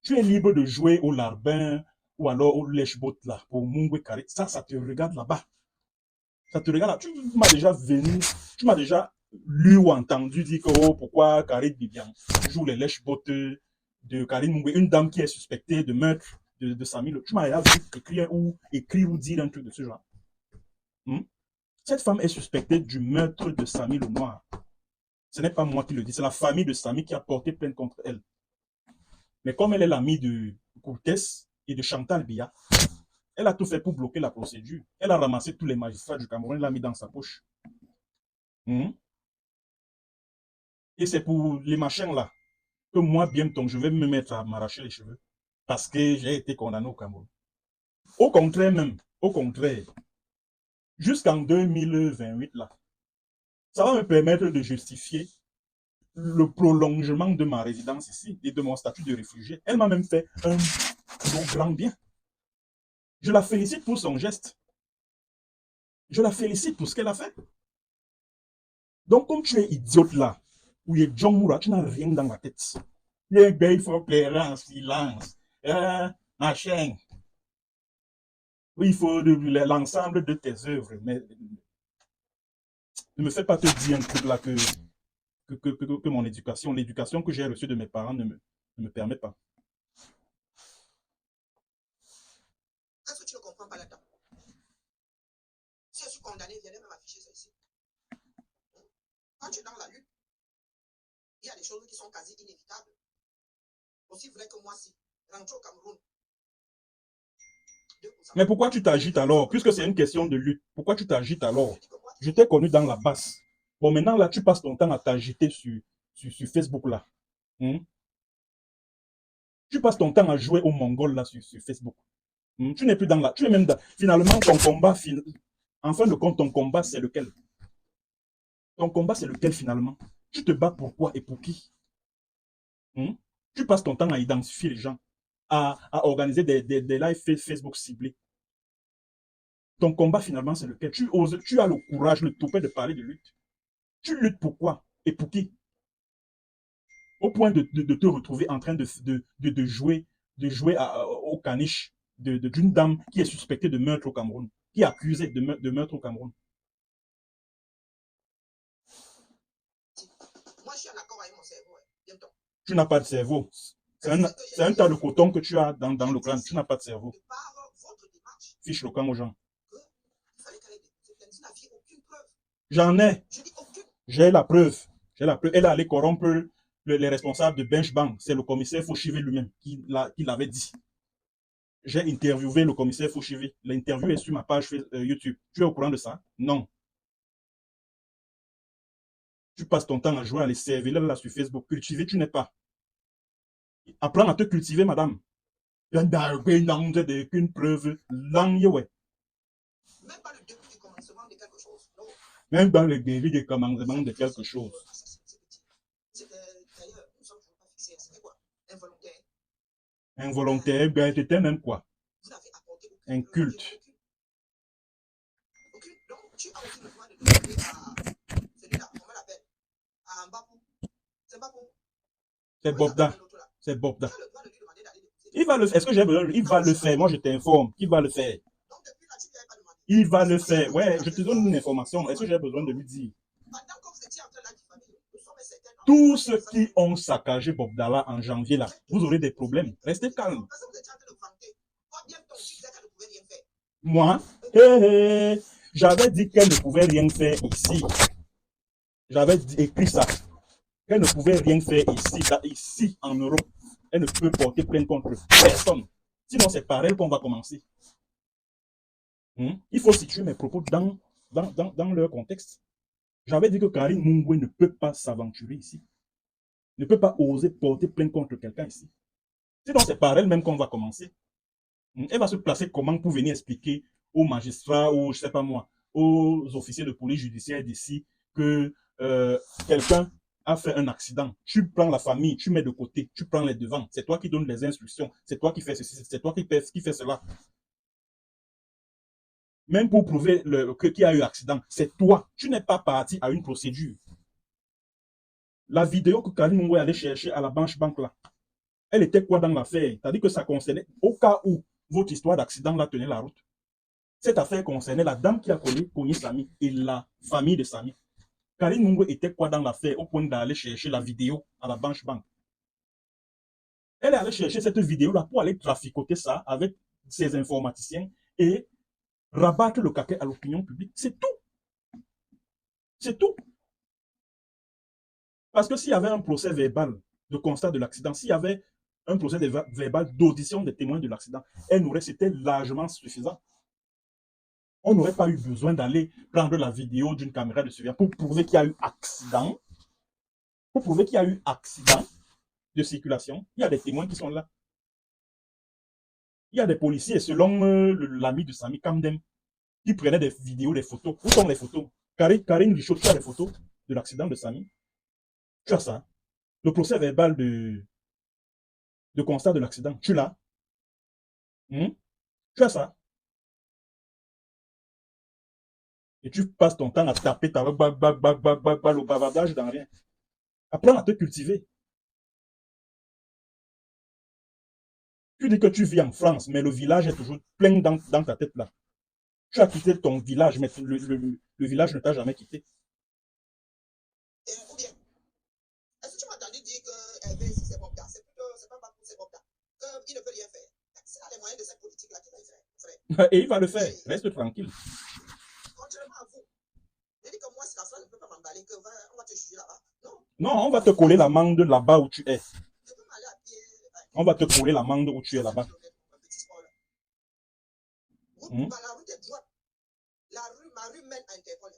Tu es libre de jouer au larbin ou alors au lèche-bot là pour Mungwe Carré. Ça te regarde là-bas. Ça te regarde là. Tu m'as déjà venu, tu m'as déjà lu ou entendu dire que oh, pourquoi Karine Bibian joue les lèche-bot de Karine Mungwe, une dame qui est suspectée de meurtre de Sami. Tu m'as déjà vu écrire ou dire un truc de ce genre. Cette femme est suspectée du meurtre de Sami le Noir. Ce n'est pas moi qui le dis, c'est la famille de Sami qui a porté plainte contre elle. Mais comme elle est l'amie de Cortès et de Chantal Biya, elle a tout fait pour bloquer la procédure. Elle a ramassé tous les magistrats du Cameroun, elle l'a mis dans sa poche. Et c'est pour les machins là que moi, bientôt, je vais me mettre à m'arracher les cheveux. Parce que j'ai été condamné au Cameroun. Au contraire même, jusqu'en 2028 là, Ça va me permettre de justifier le prolongement de ma résidence ici et de mon statut de réfugié. Elle m'a même fait un grand bien. Je la félicite pour son geste. Je la félicite pour ce qu'elle a fait. Donc, comme tu es idiote là, ou il est John Moura, tu n'as rien dans la tête. Il faut plaire en silence. Machin. Oui, il faut l'ensemble de tes œuvres. Mais ne me fais pas te dire un truc là que mon éducation, l'éducation que j'ai reçue de mes parents ne me permet pas. Est-ce que tu ne comprends pas là-dedans? Si je suis condamné, viens même afficher ça ici. Quand tu es dans la lutte, il y a des choses qui sont quasi inévitables. Aussi vrai que moi, si, rentrer au Cameroun. Mais pourquoi tu t'agites alors? Puisque c'est une question de lutte, pourquoi tu t'agites alors? Je t'ai connu dans la basse. Bon, maintenant, là, tu passes ton temps à t'agiter sur Facebook, là. Tu passes ton temps à jouer au Mongol, là, sur Facebook. Tu n'es plus dans la... Tu es même dans... Finalement, ton combat... En fin de compte, ton combat, c'est lequel? Ton combat, c'est lequel, finalement? Tu te bats pour quoi et pour qui? Tu passes ton temps à identifier les gens, à organiser des lives Facebook ciblés. Ton combat, finalement, c'est lequel? Tu as le courage, le toupet de parler de lutte. Tu luttes pour quoi et pour qui? Au point de te retrouver en train de jouer au caniche d'une dame qui est suspectée de meurtre au Cameroun, qui est accusée de meurtre au Cameroun. Moi, je suis en accord avec mon cerveau. Bientôt. Tu n'as pas de cerveau. C'est un tas de coton que tu as dans le crâne. Tu n'as pas de cerveau. Fiche le camp aux gens. J'en ai. J'ai la preuve. Elle est allée corrompre les responsables de Benchbank. C'est le commissaire Fauchivé lui-même qui l'avait dit. J'ai interviewé le commissaire Fauchivé. L'interview est sur ma page YouTube. Tu es au courant de ça? Non. Tu passes ton temps à jouer à les servir là sur Facebook. Cultiver, tu n'es pas. Apprends à te cultiver, madame. Qu'une preuve. Même pas le début du commencement de quelque chose. Non. Même dans le début du commencement de quelque chose. D'ailleurs, nous sommes toujours pas fixés. C'était quoi? Involontaire. Involontaire, ben, c'était même quoi? Vous n'avez apporté aucun. Un culte. Aucune. Donc, tu as aussi le droit de demander à celui-là, comment on l'appelle? À Mbapou. C'est Mbapou. C'est Bobda. C'est Bobda. Il va le faire. Est-ce que j'ai besoin? Il va le faire. Moi, je t'informe. Il va le faire. Il va le faire. Ouais, je te donne une information. Est-ce que j'ai besoin de lui dire? Tous ceux qui ont saccagé Bobdala en janvier, là, vous aurez des problèmes. Restez calme. Moi, j'avais dit qu'elle ne pouvait rien faire ici. J'avais écrit ça. Qu'elle ne pouvait rien faire ici, en Europe. Elle ne peut porter plainte contre personne. Sinon, c'est par elle qu'on va commencer. Il faut situer mes propos dans leur contexte. J'avais dit que Karine Mungwe ne peut pas s'aventurer ici. Ne peut pas oser porter plainte contre quelqu'un ici. Sinon, c'est par elle-même qu'on va commencer. Elle va se placer comment pour venir expliquer aux magistrats ou, je sais pas moi, aux officiers de police judiciaire d'ici que quelqu'un a fait un accident. Tu prends la famille, tu mets de côté, tu prends les devants. C'est toi qui donnes les instructions. C'est toi qui fais ceci, c'est toi qui fais cela. Même pour prouver qu'il y a eu accident, c'est toi. Tu n'es pas parti à une procédure. La vidéo que Karine Mungwe allait chercher à la Banque là, elle était quoi dans l'affaire? C'est-à-dire que ça concernait, au cas où votre histoire d'accident là tenait la route. Cette affaire concernait la dame qui a cogné Sami et la famille de Sami. Karine Mungwe était quoi dans l'affaire au point d'aller chercher la vidéo à la Banque? Elle est allée chercher cette vidéo-là pour aller traficoter ça avec ses informaticiens et rabattre le caquet à l'opinion publique. C'est tout. C'est tout. Parce que s'il y avait un procès verbal de constat de l'accident, s'il y avait un procès verbal d'audition des témoins de l'accident, c'était largement suffisant. On n'aurait pas eu besoin d'aller prendre la vidéo d'une caméra de surveillance pour prouver qu'il y a eu accident. Pour prouver qu'il y a eu accident de circulation. Il y a des témoins qui sont là. Il y a des policiers, selon l'ami de Sami Kamdem, qui prenaient des vidéos, des photos. Où sont les photos? Karine Richaud, tu as les photos? de l'accident de Samy. Tu as ça. Le procès verbal de constat de l'accident, tu l'as. Tu as ça. Et tu passes ton temps à taper ta au bavardage dans rien. Apprends à te cultiver. Tu dis que tu vis en France, mais le village est toujours plein dans ta tête là. Tu as quitté ton village, mais le village ne t'a jamais quitté. Ou bien, est-ce que tu m'as entendu dire que Hervé, si c'est Bobda, c'est pas pour c'est Bobda, qu'il ne peut rien faire. S'il a les moyens de cette politique-là, qu'il va le faire. Et il va le faire. Reste tranquille. Contrairement à vous, je dis que moi, si la France ne peut pas m'emballer, qu'on va te juger là-bas. Non. Non, on va te coller l'amende là-bas où tu es. Je peux m'aller à pied. On va te coller l'amende où tu es là-bas. La route est droite. Ma rue mène à Interpol.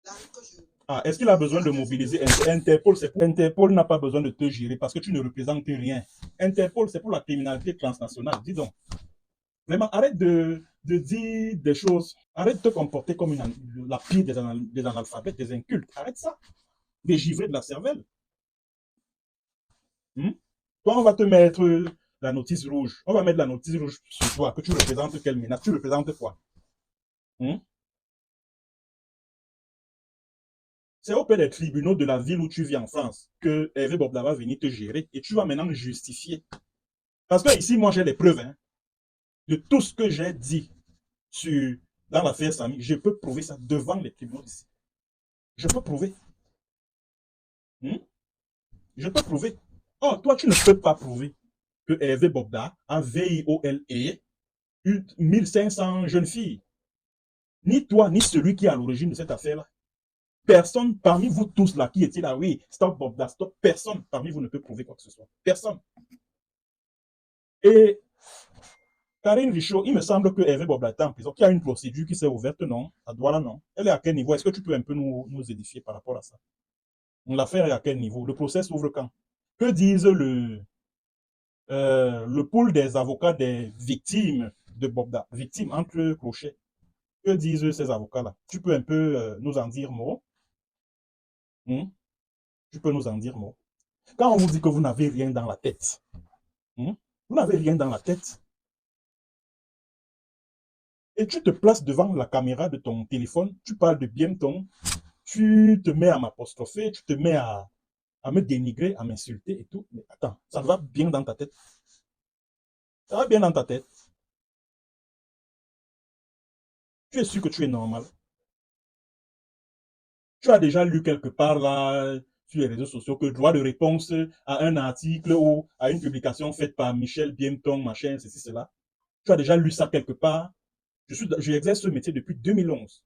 La rue que je... Ah, est-ce qu'il a besoin de mobiliser Interpol? Interpol n'a pas besoin de te gérer parce que tu ne représentes rien. Interpol, c'est pour la criminalité transnationale. Dis donc. Vraiment, arrête de dire des choses. Arrête de te comporter comme la pire des analphabètes, des incultes. Arrête ça. Des givrés de la cervelle. Toi, on va te mettre la notice rouge. On va mettre la notice rouge sur toi. Que tu représentes quelle menace? Tu représentes quoi? C'est auprès des tribunaux de la ville où tu vis en France que Hervé Bobda va venir te gérer et tu vas maintenant justifier. Parce que ici, moi, j'ai les preuves de tout ce que j'ai dit dans l'affaire Samy. Je peux prouver ça devant les tribunaux d'ici. Je peux prouver. Je peux prouver. Oh, toi, tu ne peux pas prouver que Hervé Bobda a VIOLE 1500 jeunes filles. Ni toi, ni celui qui est à l'origine de cette affaire-là. Personne parmi vous tous là qui étiez là, oui, stop Bobda, stop, personne parmi vous ne peut prouver quoi que ce soit. Personne. Et Karine Richaud, il me semble que Hervé Bobda est en prison, qu'il y a une procédure qui s'est ouverte, non? À Douala, non? Elle est à quel niveau? Est-ce que tu peux un peu nous édifier par rapport à ça? L'affaire est à quel niveau? Le procès s'ouvre quand? Que disent le pool des avocats des victimes de Bobda? Victimes entre crochets. Que disent ces avocats-là? Tu peux un peu nous en dire mot? Tu peux nous en dire mot? Quand on vous dit que vous n'avez rien dans la tête, vous n'avez rien dans la tête, et tu te places devant la caméra de ton téléphone, tu parles de Bienton, tu te mets à m'apostropher, tu te mets à me dénigrer, à m'insulter et tout. Mais attends, ça va bien dans ta tête? Ça va bien dans ta tête? Tu es sûr que tu es normal? Tu as déjà lu quelque part là, sur les réseaux sociaux, que droit de réponse à un article ou à une publication faite par Michel Bienton, machin, ceci, cela. Tu as déjà lu ça quelque part? J'exerce ce métier depuis 2011.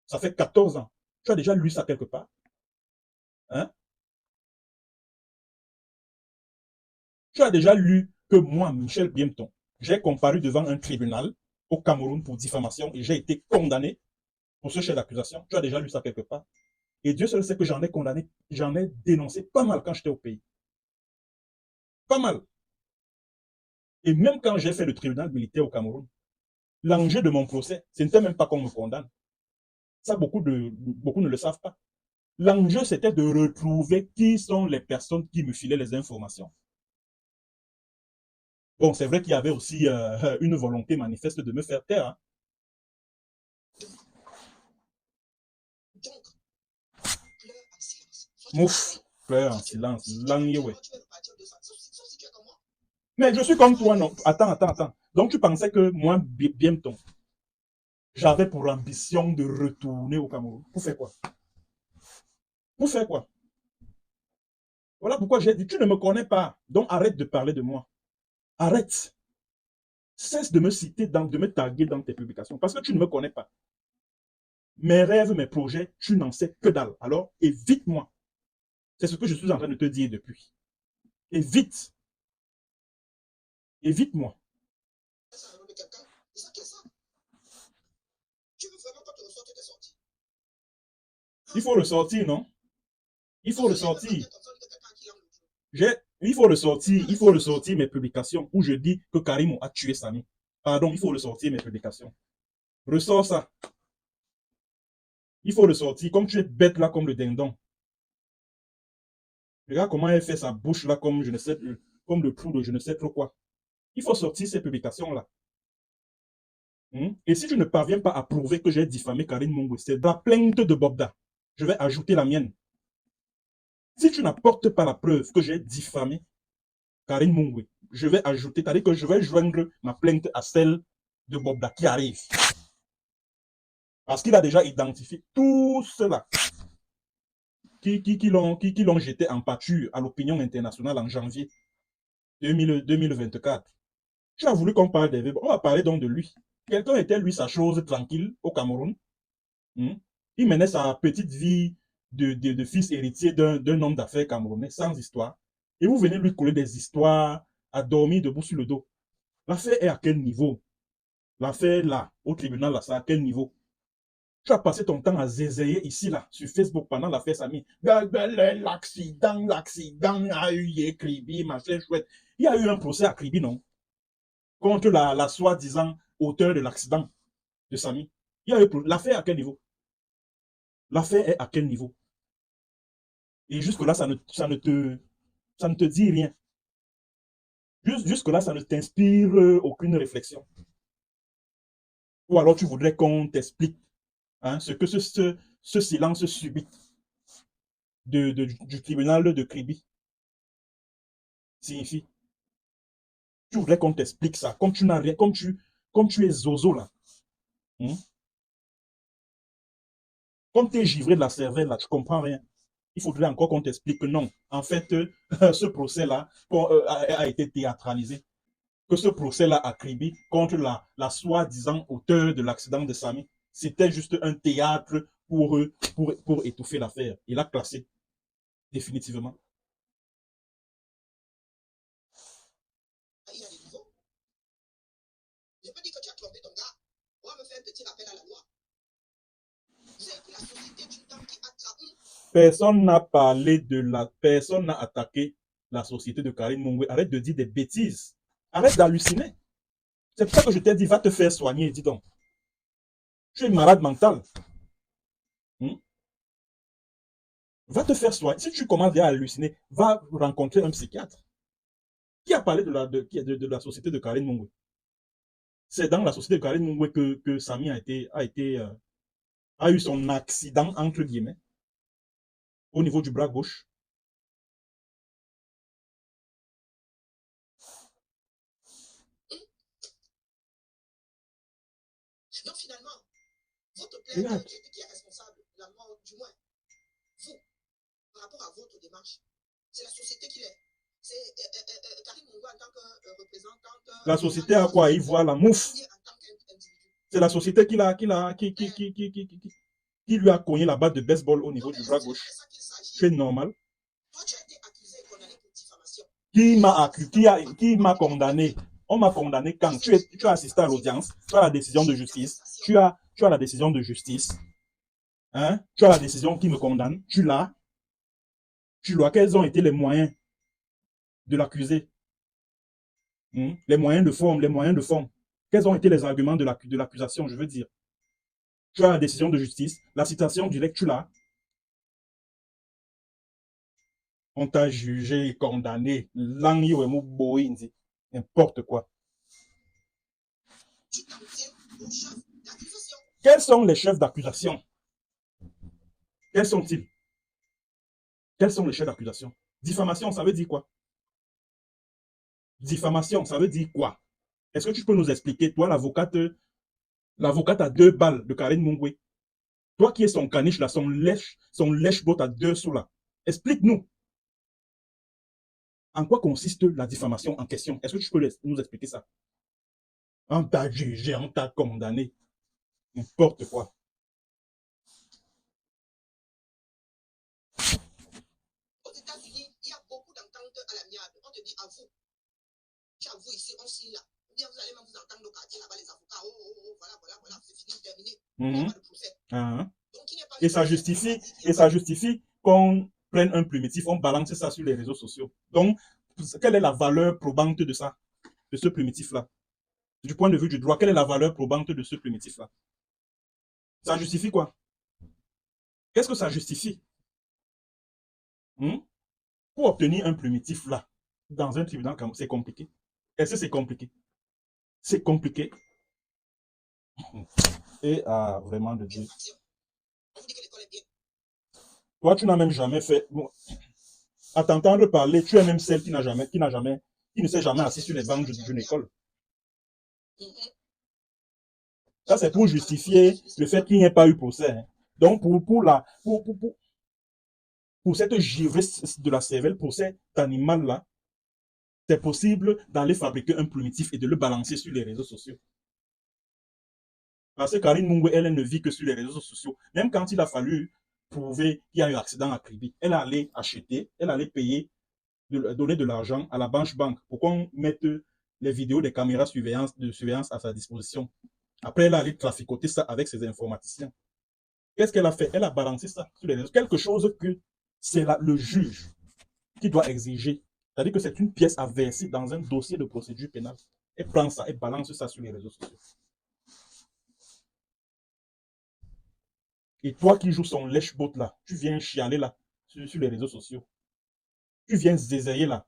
Ça fait 14 ans. Tu as déjà lu ça quelque part? Hein? Tu as déjà lu que moi, Michel Bienton, j'ai comparu devant un tribunal au Cameroun pour diffamation et j'ai été condamné pour ce chef d'accusation. Tu as déjà lu ça quelque part? Et Dieu seul sait que j'en ai condamné, j'en ai dénoncé pas mal quand j'étais au pays. Pas mal. Et même quand j'ai fait le tribunal militaire au Cameroun, l'enjeu de mon procès, ce n'était même pas qu'on me condamne. Ça, beaucoup ne le savent pas. L'enjeu, c'était de retrouver qui sont les personnes qui me filaient les informations. Bon, c'est vrai qu'il y avait aussi une volonté manifeste de me faire taire. Hein. Mouf, pleure en silence. Langyewe. Mais je suis comme toi, non? Attends. Donc tu pensais que moi, Bienton, j'avais pour ambition de retourner au Cameroun. Pour faire quoi? Pour faire quoi? Voilà pourquoi j'ai dit, tu ne me connais pas. Donc arrête de parler de moi. Arrête. Cesse de me citer, de me taguer dans tes publications. Parce que tu ne me connais pas. Mes rêves, mes projets, tu n'en sais que dalle. Alors évite-moi. C'est ce que je suis en train de te dire depuis. Évite. Évite-moi. Il faut le sortir, non? Il faut le sortir. Il faut le sortir mes publications où je dis que Karim a tué Samy. Pardon, il faut le sortir mes publications. Ressors ça. Il faut le sortir. Comme tu es bête là, comme le dindon. Regarde comment elle fait sa bouche là, comme je ne sais, comme le clou de je ne sais trop quoi. Il faut sortir ces publications-là. Et si je ne parviens pas à prouver que j'ai diffamé Karine Mungwe, c'est la plainte de Bobda. Je vais ajouter la mienne. Si tu n'apportes pas la preuve que j'ai diffamé Karine Mungwe, je vais ajouter, c'est-à-dire que je vais joindre ma plainte à celle de Bobda qui arrive. Parce qu'il a déjà identifié tout cela qui l'ont jeté en pâture à l'opinion internationale en janvier 2024. Tu as voulu qu'on parle des On va parler donc de lui. Quelqu'un était, lui, sa chose tranquille au Cameroun. Il menait sa petite vie de fils héritier d'un homme d'affaires camerounais, sans histoire. Et vous venez lui coller des histoires à dormir debout sur le dos. L'affaire est à quel niveau? L'affaire là, au tribunal, là, c'est à quel niveau? Tu as passé ton temps à zézayer ici, là, sur Facebook pendant l'affaire Samy. L'accident a eu Kribi, machin chouette. Il y a eu un procès à Kribi, non? Contre la soi-disant auteur de l'accident de Samy. Il y a eu l'affaire à quel niveau? L'affaire est à quel niveau? Et jusque-là, ça ne te dit rien. Jusque-là, ça ne t'inspire aucune réflexion. Ou alors tu voudrais qu'on t'explique ce que ce silence subit du tribunal de Kribi signifie. Tu voudrais qu'on t'explique ça, comme tu n'as rien, comme tu es zozo là. Comme tu es givré de la cervelle là, tu comprends rien. Il faudrait encore qu'on t'explique que non. En fait, ce procès-là a été théâtralisé. Que ce procès-là à Kribi contre la soi-disant auteur de l'accident de Samy, c'était juste un théâtre pour étouffer l'affaire. Il a classé définitivement. Il y a des niveaux. Je peux dire que tu as trompé ton gars. On va me faire un petit rappel à la loi. C'est la société d'une dame qui attrape. Personne n'a parlé personne n'a attaqué la société de Karine Mungwe. Arrête de dire des bêtises. Arrête d'halluciner. C'est pour ça que je t'ai dit, va te faire soigner, dis donc. Tu es malade mental. Va te faire soigner. Si tu commences à halluciner, va rencontrer un psychiatre. Qui a parlé de la société de Karine Mungwe? C'est dans la société de Karine Mungwe que Samy a eu son accident, entre guillemets, au niveau du bras gauche. Donc finalement, votre plainte qui est responsable, la mort du moins, vous, par rapport à votre démarche, c'est la société qui l'est. C'est Karine Mungwe en tant que représentante. La société a quoi? Il voit la mouffe. C'est la société qui lui a cogné la batte de baseball au niveau du bras gauche. C'est normal. Toi, tu as été accusé et condamné pour diffamation. Qui m'a condamné? On m'a condamné quand tu as assisté à l'audience, tu as la décision de justice, tu as la décision de justice, tu as la décision qui me condamne, tu l'as. Quels ont été les moyens de l'accuser? Les moyens de forme, Quels ont été les arguments de l'accusation, je veux dire? Tu as la décision de justice, la citation directe, tu l'as. On t'a jugé, condamné, n'importe quoi. Quels sont les chefs d'accusation? Quels sont-ils? Quels sont les chefs d'accusation? Diffamation, ça veut dire quoi? Diffamation, ça veut dire quoi? Est-ce que tu peux nous expliquer, toi, l'avocate à 2 balles de Karine Mungwe, toi qui es son caniche là, son lèche-botte à 2 sous là, explique-nous. En quoi consiste la diffamation en question? Est-ce que tu peux nous expliquer ça? On t'a jugé, on t'a condamné. N'importe quoi. Aux États-Unis, il y a beaucoup d'ententes à l'amiable. On te dit à vous. Tu avoues ici, on signe là. Ou bien vous allez même vous entendre au quartier là-bas, les avocats. Voilà, c'est fini, terminé. Il n'y a pas de procès. Donc, et ça justifie qu'on prenne un primitif, on balance ça sur les réseaux sociaux. Donc, quelle est la valeur probante de ça, de ce primitif-là? Du point de vue du droit, quelle est la valeur probante de ce primitif-là? Ça justifie quoi? Qu'est-ce que ça justifie? Pour obtenir un primitif là, dans un tribunal, c'est compliqué. Est-ce que c'est compliqué? C'est compliqué. Et vraiment de dire. Toi, tu n'as même jamais fait. Bon, à t'entendre parler, tu es même celle qui ne s'est jamais assise sur les bancs d'une école. Ça, c'est pour justifier le fait qu'il n'y ait pas eu procès. Hein. Donc, pour cette givrée de la cervelle, pour cet animal-là, c'est possible d'aller fabriquer un primitif et de le balancer sur les réseaux sociaux. Parce que Karine Mungwe, elle ne vit que sur les réseaux sociaux. Même quand il a fallu prouver qu'il y a eu accident à Kribi, elle allait acheter, elle allait payer, donner de l'argent à la banque. Pourquoi on mette les vidéos des caméras de surveillance à sa disposition? Après, elle allait traficoter ça avec ses informaticiens. Qu'est-ce qu'elle a fait? Elle a balancé ça sur les réseaux. Quelque chose que c'est le juge qui doit exiger. C'est-à-dire que c'est une pièce à verser dans un dossier de procédure pénale. Elle prend ça, elle balance ça sur les réseaux sociaux. Et toi qui joues son lèche-bot là, tu viens chialer là, sur les réseaux sociaux. Tu viens zézayer là.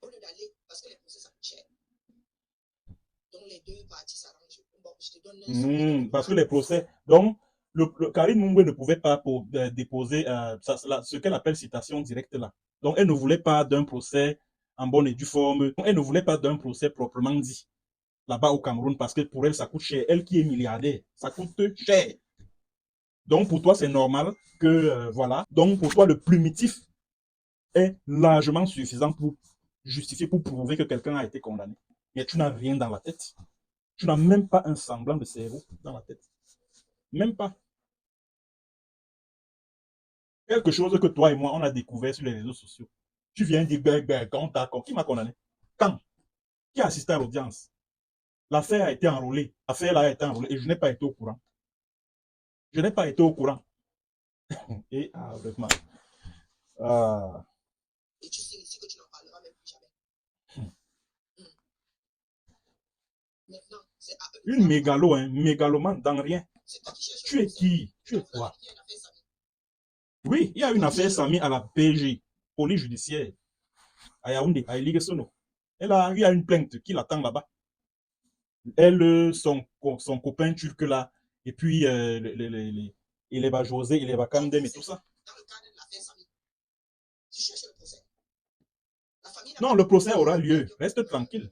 Au lieu d'aller, parce que les procès ça coûte cher. Donc les deux parties s'arrangent. Bon, je te donne parce que les procès. Donc, Karine Mungwe ne pouvait pas déposer ce qu'elle appelle citation directe là. Donc, elle ne voulait pas d'un procès en bonne et due forme. Elle ne voulait pas d'un procès proprement dit là-bas au Cameroun parce que pour elle, ça coûte cher. Elle qui est milliardaire, ça coûte cher. Donc, pour toi, c'est normal que, voilà. Donc, pour toi, le primitif est largement suffisant pour justifier, pour prouver que quelqu'un a été condamné. Mais tu n'as rien dans la tête. Tu n'as même pas un semblant de cerveau dans la tête. Même pas. Quelque chose que toi et moi, on a découvert sur les réseaux sociaux. Tu viens dire, quand qui m'a condamné? Quand? Qui a assisté à l'audience? L'affaire a été enrôlée. L'affaire là a été enrôlée et je n'ai pas été au courant. Je n'ai pas été au courant. Et vraiment. Et tu sais ici que tu n'en parleras même plus jamais. Maintenant, c'est à eux. Une mégalo, hein, mégalomane dans rien. Tu es qui? Tu es quoi? Oui, il y a une affaire Sami à la PJ, police judiciaire, à Yaoundé, à Eligesono. Il y a une plainte qui l'attend là-bas. Elle, son copain turc là, et puis il est va José, il est va Kandem et tout ça. Dans le cadre de l'affaire Sami, tu cherches le procès. Non, le procès aura lieu. Reste tranquille.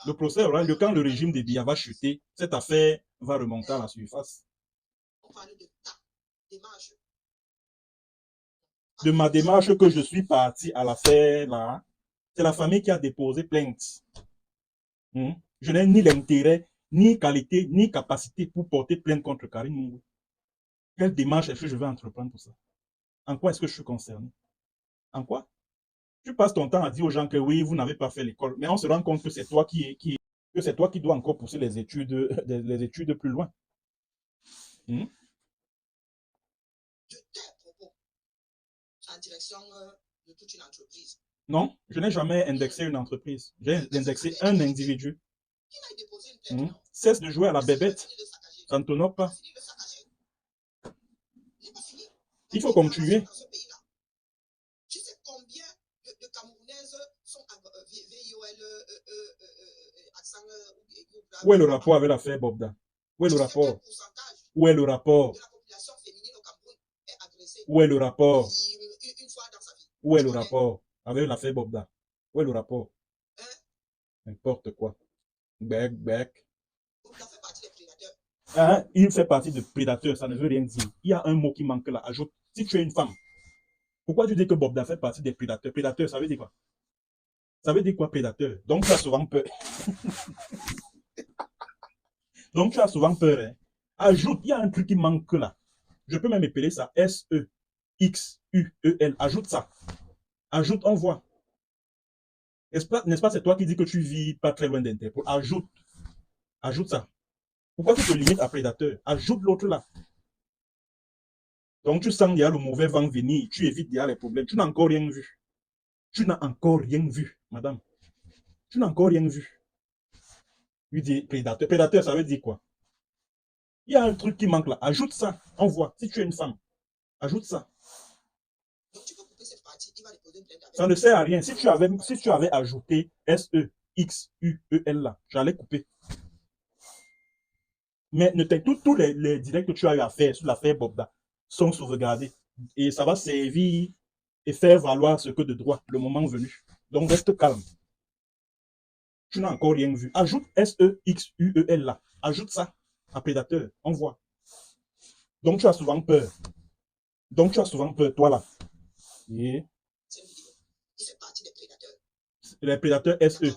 Le procès aura lieu quand le régime de Biya va chuter. Cette affaire va remonter à la surface. On parle de ta démarche. De ma démarche que je suis parti à l'affaire là, c'est la famille qui a déposé plainte. Je n'ai ni l'intérêt, ni qualité, ni capacité pour porter plainte contre Karine Mungwe. Quelle démarche est-ce que je vais entreprendre pour ça? En quoi est-ce que je suis concerné? En quoi? Tu passes ton temps à dire aux gens que oui, vous n'avez pas fait l'école, mais on se rend compte que c'est toi que c'est toi qui dois encore pousser les études plus loin. De tes propos en direction de toute une entreprise. Non, je n'ai jamais indexé une entreprise. J'ai indexé un individu. Cesse de jouer à la bébête. Ça ne t'honore pas. Il faut continuer. Tu sais combien de Camerounaises sont VIOL, accent. Où est le rapport avec l'affaire Bobda? Où est le rapport? Où est le rapport? De la population féminine au Cameroun est agressée. Où est le rapport? Une fois dans sa vie. Où est le rapport avec l'affaire Bobda? Où est le rapport? N'importe quoi. Bec, bec. Bobda fait partie des prédateurs. Hein? Il fait partie des prédateurs, ça ne veut rien dire. Il y a un mot qui manque là. Ajoute, si tu es une femme, pourquoi tu dis que Bobda fait partie des prédateurs? Prédateur, ça veut dire quoi? Ça veut dire quoi, prédateur? Donc tu as souvent peur. Donc tu as souvent peur. Hein? Ajoute, il y a un truc qui manque là. Je peux même appeler ça SEXUEL. Ajoute ça. Ajoute, on voit. N'est-ce pas, c'est toi qui dis que tu vis pas très loin d'Interpol. Ajoute. Ajoute ça. Pourquoi tu te limites à prédateur? Ajoute l'autre là. Donc tu sens qu'il y a le mauvais vent venir. Tu évites il y a les problèmes. Tu n'as encore rien vu. Tu n'as encore rien vu, madame. Tu n'as encore rien vu. Lui dit prédateur. Prédateur, ça veut dire quoi? Il y a un truc qui manque là. Ajoute ça. Envoie. Si tu es une femme, ajoute ça. Donc, tu peux couper cette partie. Il va déposer une plainte avec. Ça ne sert à rien. Si tu avais ajouté SEXUEL là, j'allais couper. Mais tous les directs que tu as eu à faire sur l'affaire Bobda sont sauvegardés. Et ça va servir et faire valoir ce que de droit, le moment venu. Donc reste calme. Tu n'as encore rien vu. Ajoute SEXUEL là. Ajoute ça à prédateur. Envoie. Donc tu as souvent peur. Donc tu as souvent peur, toi là. Et C'est une vidéo. Il fait partie des prédateurs. les prédateurs SE.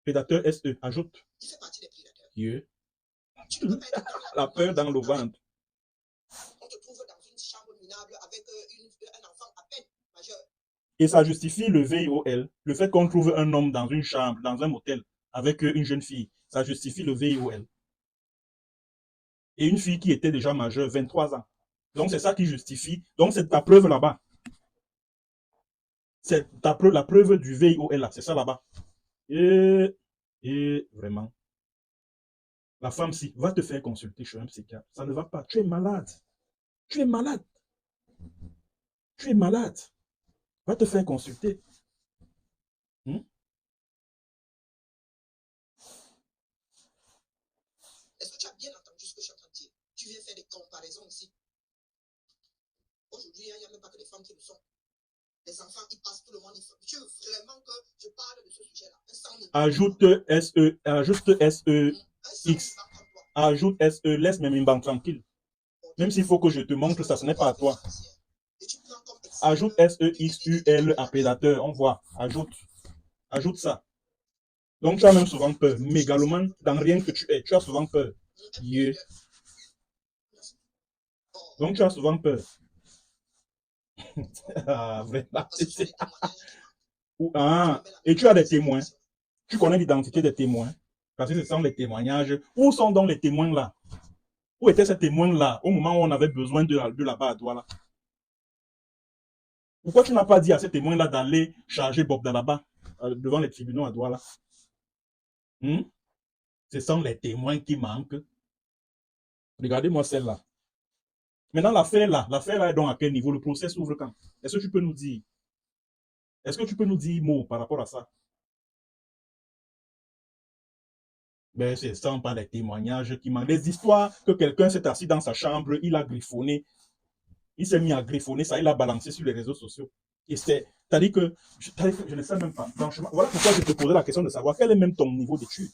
Prédateur SE. Ajoute. Il fait partie des prédateurs. Yeah. Tu ne peux pas être dans La peur dans le ventre. On te trouve dans une chambre minable avec un enfant à peine majeur. Et ça justifie le VIOL. Le fait qu'on trouve un homme dans une chambre, dans un motel, avec une jeune fille, ça justifie le VIOL. Et une fille qui était déjà majeure, 23 ans. Donc c'est ça qui justifie. Donc c'est ta preuve là-bas. C'est la preuve du VIOL là. C'est ça là-bas. Et vraiment. La femme, si, va te faire consulter chez un psychiatre. Ça ne va pas. Tu es malade. Tu es malade. Tu es malade. Va te faire consulter. Est-ce que tu as bien entendu ce que je suis en train de dire? Tu viens faire des comparaisons ici. Aujourd'hui, il n'y a même pas que les femmes qui le sont. Les enfants, ils passent, tout le monde. Tu veux vraiment que je parle de ce sujet-là? Ajoute SE, ajoute SEX. Ajoute SE, laisse même une banque tranquille. Même s'il faut que je te montre ça, ce n'est pas à toi. Ajoute SEXUL à prédateur, on voit. Ajoute. Ajoute ça. Donc tu as même souvent peur. Mégalomane, dans rien que tu es, tu as souvent peur. Yeah. Donc tu as souvent peur. Ah, vraiment. Ah, et tu as des témoins. Tu connais l'identité des témoins. Parce que ce sont les témoignages. Où sont donc les témoins là? Où étaient ces témoins là au moment où on avait besoin de là-bas à Douala? Pourquoi tu n'as pas dit à ces témoins là d'aller charger Bob Dalaba devant les tribunaux à Douala? Ce sont les témoins qui manquent. Regardez-moi celle-là. Maintenant, l'affaire là est donc à quel niveau? Le procès s'ouvre quand? Est-ce que tu peux nous dire? Est-ce que tu peux nous dire mot par rapport à ça? Ben, ce ne sont pas les témoignages qui manquent. Les histoires que quelqu'un s'est assis dans sa chambre, il a griffonné, il s'est mis à griffonner ça, il a balancé sur les réseaux sociaux. Et c'est-à-dire que je ne sais même pas, franchement. Voilà pourquoi je te posais la question de savoir quel est même ton niveau d'étude.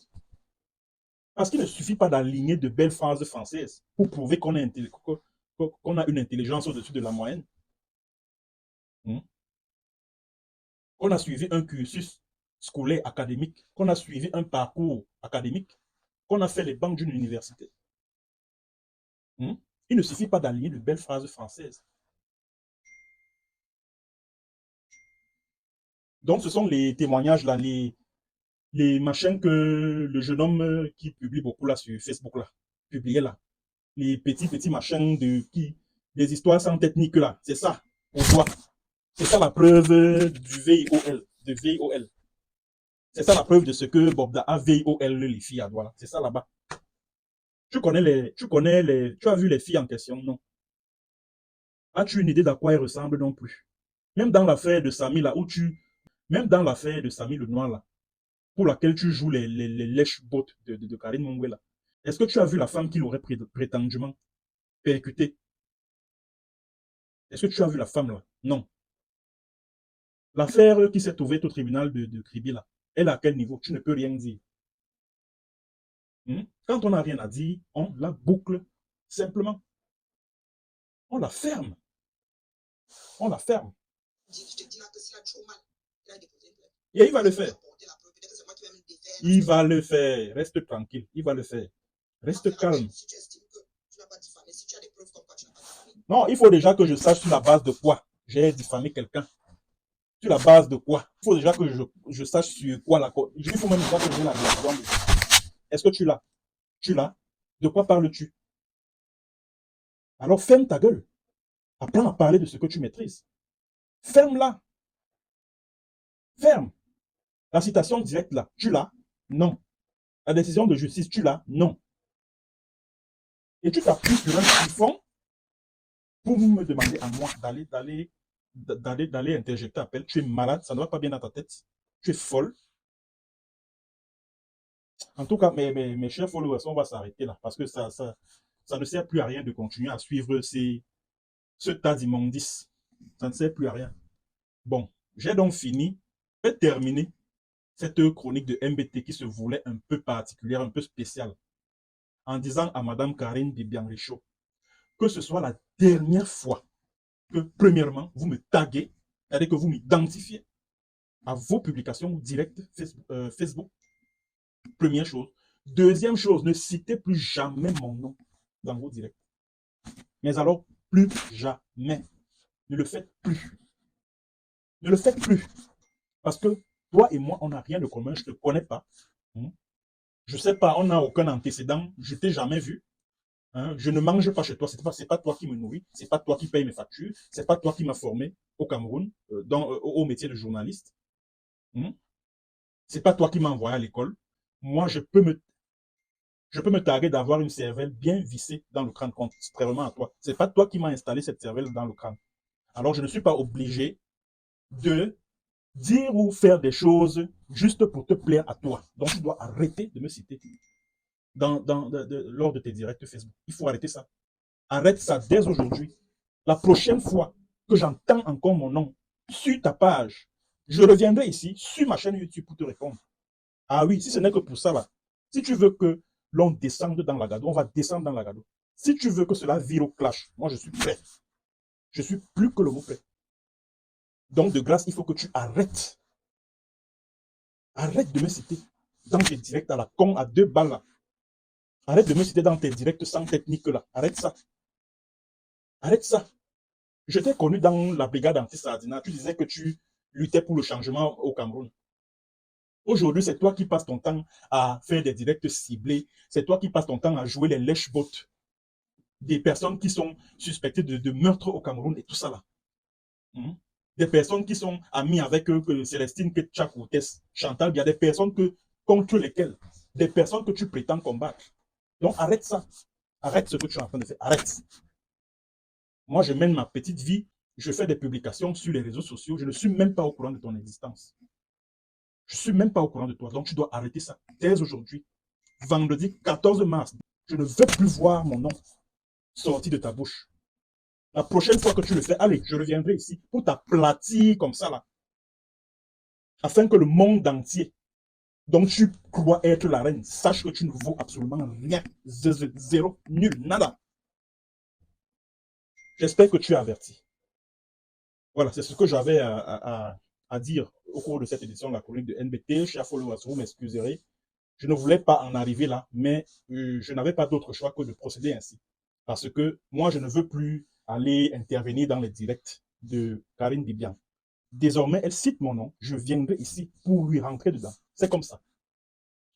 Parce qu'il ne suffit pas d'aligner de belles phrases françaises pour prouver qu'on a une intelligence au-dessus de la moyenne. Qu'on a suivi un cursus scolaire académique, qu'on a suivi un parcours académique, qu'on a fait les bancs d'une université. Il ne suffit pas d'aligner de belles phrases françaises. Donc, ce sont les témoignages, là, les machins que le jeune homme qui publie beaucoup là sur Facebook, là, publiait là. Les petits machins des histoires sans technique là. C'est ça, on voit. C'est ça la preuve du VIOL, de VIOL. C'est ça la preuve de ce que Bobda a VIOL les filles à Douala. C'est ça là-bas. Tu as vu les filles en question, non? As-tu une idée d'à quoi elles ressemblent non plus? Même dans l'affaire de Samy là, même dans l'affaire de Samy le Noir là, pour laquelle tu joues les lèches-bottes de Karine Mongwe là, est-ce que tu as vu la femme qui l'aurait prétendument percuté? Est-ce que tu as vu la femme là? Non. L'affaire qui s'est ouverte au tribunal de Kribi là, elle est à quel niveau? Tu ne peux rien dire. Quand on n'a rien à dire, on la boucle simplement. On la ferme. On la ferme. Et il va le faire. Il va le faire. Reste tranquille. Il va le faire. Reste calme. Non, il faut déjà que je sache sur la base de quoi j'ai diffamé quelqu'un. Sur la base de quoi? Il faut déjà que je sache sur quoi la cause. Il faut même déjà que j'ai la décision. Est-ce que tu l'as? Tu l'as? De quoi parles-tu? Alors ferme ta gueule. Apprends à parler de ce que tu maîtrises. Ferme-la. Ferme. La citation directe là, tu l'as? Non. La décision de justice, tu l'as? Non. Et tu t'appuies sur un chiffon pour me demander à moi d'aller interjecter appel. Tu es malade, ça ne va pas bien dans ta tête. Tu es folle. En tout cas, mes chers followers, on va s'arrêter là parce que ça ne sert plus à rien de continuer à suivre ce tas d'immondices. Ça ne sert plus à rien. Bon, j'ai donc fini. Je vais terminer cette chronique de MBT qui se voulait un peu particulière, un peu spéciale, en disant à Madame Karine Bibian-Richaud que ce soit la dernière fois que, premièrement, vous me taguez, c'est-à-dire que vous m'identifiez à vos publications directes Facebook. Première chose. Deuxième chose, ne citez plus jamais mon nom dans vos directs. Mais alors, plus jamais. Ne le faites plus. Ne le faites plus. Parce que toi et moi, on n'a rien de commun. Je ne te connais pas. Je ne sais pas, on n'a aucun antécédent. Je ne t'ai jamais vu. Je ne mange pas chez toi. C'est pas toi qui me nourris. C'est pas toi qui paye mes factures. C'est pas toi qui m'as formé au Cameroun au métier de journaliste. C'est pas toi qui m'as envoyé à l'école. Moi, je peux me targuer d'avoir une cervelle bien vissée dans le crâne, contrairement à toi. C'est pas toi qui m'as installé cette cervelle dans le crâne. Alors, je ne suis pas obligé de dire ou faire des choses juste pour te plaire à toi. Donc, tu dois arrêter de me citer lors de tes directs Facebook. Il faut arrêter ça. Arrête ça dès aujourd'hui. La prochaine fois que j'entends encore mon nom sur ta page, je reviendrai ici, sur ma chaîne YouTube pour te répondre. Ah oui, si ce n'est que pour ça, là. Si tu veux que l'on descende dans la gado, on va descendre dans la gado. Si tu veux que cela vire au clash, moi je suis prêt. Je suis plus que le mot prêt. Donc, de grâce, il faut que tu arrêtes. Arrête de me citer dans tes directs à la con à 2 balles là. Arrête de me citer dans tes directs sans technique là. Arrête ça. Arrête ça. Je t'ai connu dans la brigade anti-Sardina. Tu disais que tu luttais pour le changement au Cameroun. Aujourd'hui, c'est toi qui passes ton temps à faire des directs ciblés. C'est toi qui passes ton temps à jouer les lèche-bots des personnes qui sont suspectées de meurtre au Cameroun et tout ça là. Des personnes qui sont amies avec Célestine Ketchak ou Tess, Chantal, il y a des personnes contre lesquelles, des personnes que tu prétends combattre. Donc arrête ça. Arrête ce que tu es en train de faire. Arrête. Moi, je mène ma petite vie. Je fais des publications sur les réseaux sociaux. Je ne suis même pas au courant de ton existence. Je ne suis même pas au courant de toi. Donc, tu dois arrêter ça dès aujourd'hui. Vendredi 14 mars, je ne veux plus voir mon nom sorti de ta bouche. La prochaine fois que tu le fais, allez, je reviendrai ici pour t'aplatir comme ça, là. Afin que le monde entier, dont tu crois être la reine, sache que tu ne vaux absolument rien. Zéro, nul, nada. J'espère que tu es averti. Voilà, c'est ce que j'avais à dire au cours de cette édition de la chronique de NBT. Chers followers, vous m'excuserez. Je ne voulais pas en arriver là, mais je n'avais pas d'autre choix que de procéder ainsi. Parce que moi, je ne veux plus aller intervenir dans les directs de Karine Bibian. Désormais, elle cite mon nom. Je viendrai ici pour lui rentrer dedans. C'est comme ça.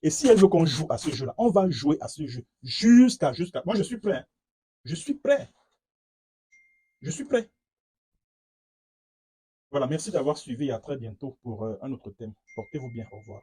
Et si elle veut qu'on joue à ce jeu-là, on va jouer à ce jeu jusqu'à... Moi, je suis prêt. Hein. Je suis prêt. Je suis prêt. Voilà, merci d'avoir suivi et à très bientôt pour un autre thème. Portez-vous bien. Au revoir.